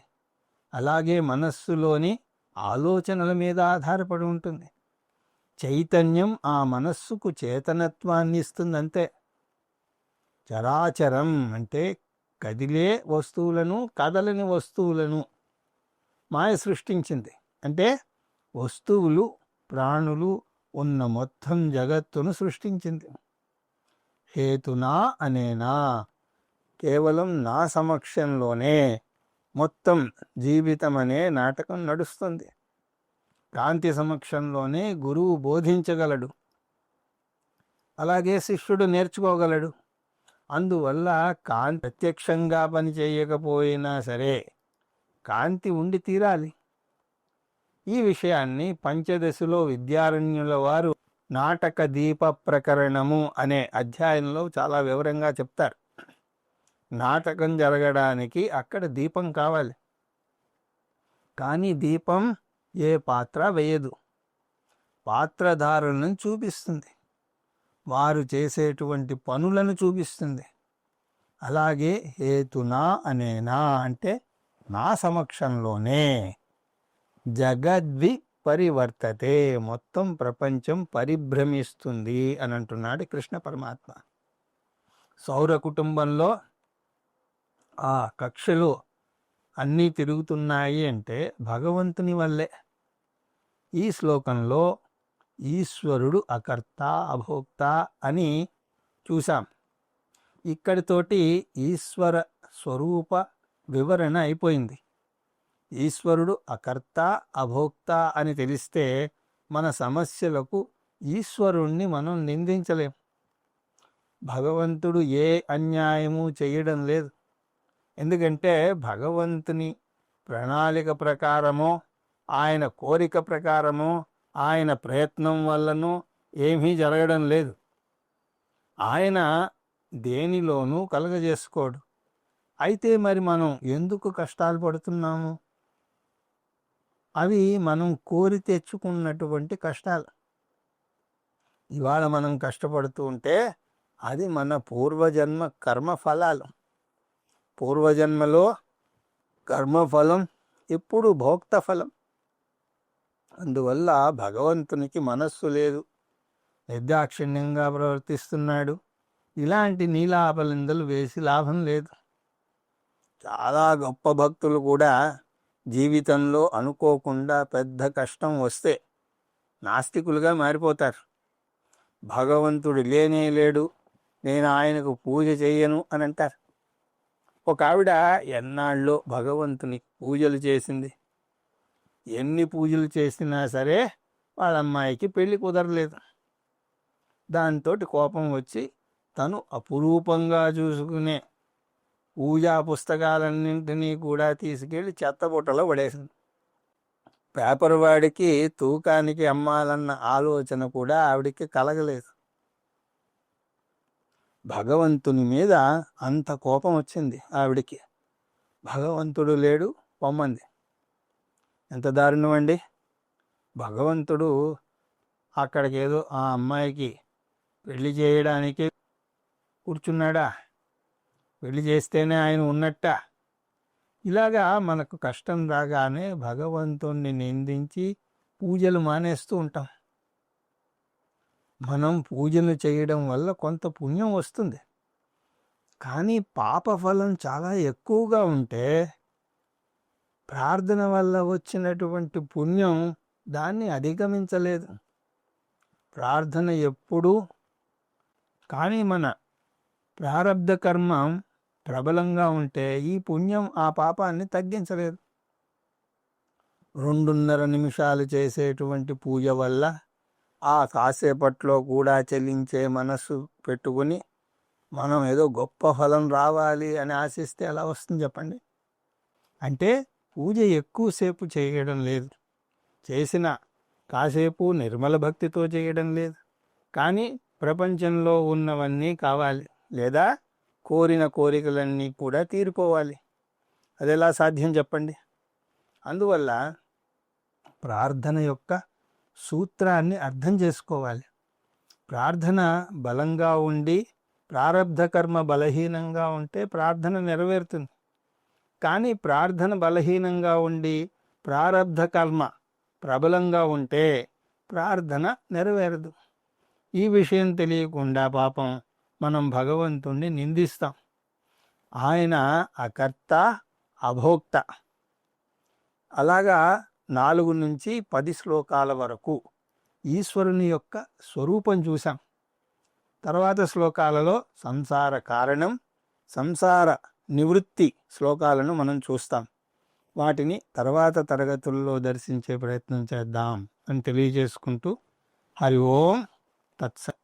అలాగే మనస్సులోని ఆలోచనల మీద ఆధారపడి ఉంటుంది. చైతన్యం ఆ మనస్సుకు చేతనత్వాన్ని ఇస్తుంది అంతే. చరాచరం అంటే కదిలే వస్తువులను, కదలని వస్తువులను మాయ సృష్టించింది. అంటే వస్తువులు, ప్రాణులు ఉన్న మొత్తం జగత్తును సృష్టించింది. హేతునా అనేనా, కేవలం నా సమక్షంలోనే మొత్తం జీవితం అనే నాటకం నడుస్తుంది. కాంతి సమక్షంలోనే గురువు బోధించగలడు, అలాగే శిష్యుడు నేర్చుకోగలడు. అందువల్ల కాంతి ప్రత్యక్షంగా పనిచేయకపోయినా సరే కాంతి ఉండి తీరాలి. ఈ విషయాన్ని పంచదశలో విద్యారణ్యుల వారు నాటక దీప ప్రకరణము అనే అధ్యాయంలో చాలా వివరంగా చెప్తారు. నాటకం జరగడానికి అక్కడ దీపం కావాలి, కానీ దీపం ఏ పాత్ర వేయదు, పాత్రధారులను చూపిస్తుంది, వారు చేసేటువంటి పనులను చూపిస్తుంది. అలాగే హేతునా అనేనా అంటే నా సమక్షంలోనే జగద్వి పరివర్తతే, మొత్తం ప్రపంచం పరిభ్రమిస్తుంది అని అంటున్నాడు కృష్ణ పరమాత్మ. సౌర కుటుంబంలో ఆ కక్షలు అన్నీ తిరుగుతున్నాయి అంటే భగవంతుని వల్లే. ఈ శ్లోకంలో ఈశ్వరుడు అకర్త అభోక్త అని చూసాం. ఇక్కడితోటి ఈశ్వర స్వరూప వివరణ అయిపోయింది. ఈశ్వరుడు అకర్త అభోక్త అని తెలిస్తే మన సమస్యలకు ఈశ్వరుణ్ణి మనం నిందించలేం. భగవంతుడు ఏ అన్యాయము చేయడం లేదు. ఎందుకంటే భగవంతుని ప్రణాళిక ప్రకారమో, ఆయన కోరిక ప్రకారమో, ఆయన ప్రయత్నం వల్లనో ఏమీ జరగడం లేదు. ఆయన దేనిలోనూ కలగజేసుకోడు. అయితే మరి మనం ఎందుకు కష్టాలు పడుతున్నాము? అవి మనం కోరి తెచ్చుకున్నటువంటి కష్టాలు. ఇవాళ మనం కష్టపడుతూ ఉంటే అది మన పూర్వజన్మ కర్మ ఫలాలు. పూర్వజన్మలో కర్మఫలం ఇప్పుడు భోక్త ఫలం. అందువల్ల భగవంతునికి మనస్సు లేదు, నిర్దాక్షిణ్యంగా ప్రవర్తిస్తున్నాడు. ఇలాంటి నీలాపలిందలు వేసి లాభం లేదు. చాలా గొప్ప భక్తులు కూడా జీవితంలో అనుకోకుండా పెద్ద కష్టం వస్తే నాస్తికులుగా మారిపోతారు. భగవంతుడు లేనే లేడు, నేను ఆయనకు పూజ చేయను అని అంటారు. ఒక ఆవిడ ఎన్నాళ్ళలో భగవంతుని పూజలు చేసింది. ఎన్ని పూజలు చేసినా సరే వాళ్ళ అమ్మాయికి పెళ్లి కుదరలేదు. దాంతో కోపం వచ్చి తను అపురూపంగా చూసుకునే పూజా పుస్తకాలన్నింటినీ కూడా తీసుకెళ్ళి చెత్తబుట్టలో పడేసింది. పేపర్ వాడికి తూకానికి అమ్మాలన్న ఆలోచన కూడా ఆవిడికి కలగలేదు. భగవంతుని మీద అంత కోపం వచ్చింది ఆవిడికి. భగవంతుడు లేడు, పొమ్మంది. ఎంత దారుణం అండి! భగవంతుడు అక్కడికి ఏదో ఆ అమ్మాయికి పెళ్లి చేయడానికి కూర్చున్నాడా? పెళ్లి చేస్తేనే ఆయన ఉన్నట్ట? ఇలాగా మనకు కష్టం రాగానే భగవంతుణ్ణి నిందించి పూజలు మానేస్తూ ఉంటాం. మనం పూజలు చేయడం వల్ల కొంత పుణ్యం వస్తుంది, కానీ పాపఫలం చాలా ఎక్కువగా ఉంటే ప్రార్థన వల్ల వచ్చినటువంటి పుణ్యం దాన్ని అధిగమించలేదు. ప్రార్థన ఎప్పుడూ, కానీ మన ప్రారబ్ధ కర్మం ప్రబలంగా ఉంటే ఈ పుణ్యం ఆ పాపాన్ని తగ్గించలేదు. 2.5 నిమిషాలు చేసేటువంటి పూజ వల్ల ఆ కాసేపట్లో కూడా చెల్లించే మనస్సు పెట్టుకుని మనం ఏదో గొప్ప ఫలం రావాలి అని ఆశిస్తే ఎలా వస్తుంది చెప్పండి? అంటే పూజ ఎక్కువసేపు చేయడం లేదు, చేసిన కాసేపు నిర్మల భక్తితో చేయడం లేదు. కానీ ప్రపంచంలో ఉన్నవన్నీ కావాలి, లేదా కోరిన కోరికలన్నీ కూడా తీరిపోవాలి. అది ఎలా సాధ్యం చెప్పండి? అందువల్ల ప్రార్థన యొక్క సూత్రాన్ని అర్థం చేసుకోవాలి. ప్రార్థన బలంగా ఉండి ప్రారబ్ధ కర్మ బలహీనంగా ఉంటే ప్రార్థన నెరవేరుతుంది. కానీ ప్రార్థన బలహీనంగా ఉండి ప్రారబ్ధ కర్మ ప్రబలంగా ఉంటే ప్రార్థన నెరవేరదు. ఈ విషయం తెలియకుండా పాపం మనం భగవంతుణ్ణి నిందిస్తాం. ఆయన అకర్త, అభోక్త. అలాగా 4 నుంచి 10 శ్లోకాల వరకు ఈశ్వరుని యొక్క స్వరూపం చూసాం. తర్వాత శ్లోకాలలో సంసార కారణం, సంసార నివృత్తి శ్లోకాలను మనం చూస్తాం. వాటిని తర్వాత తరగతుల్లో దర్శించే ప్రయత్నం చేద్దాం అని తెలియజేసుకుంటూ హరి ఓం తత్సత్.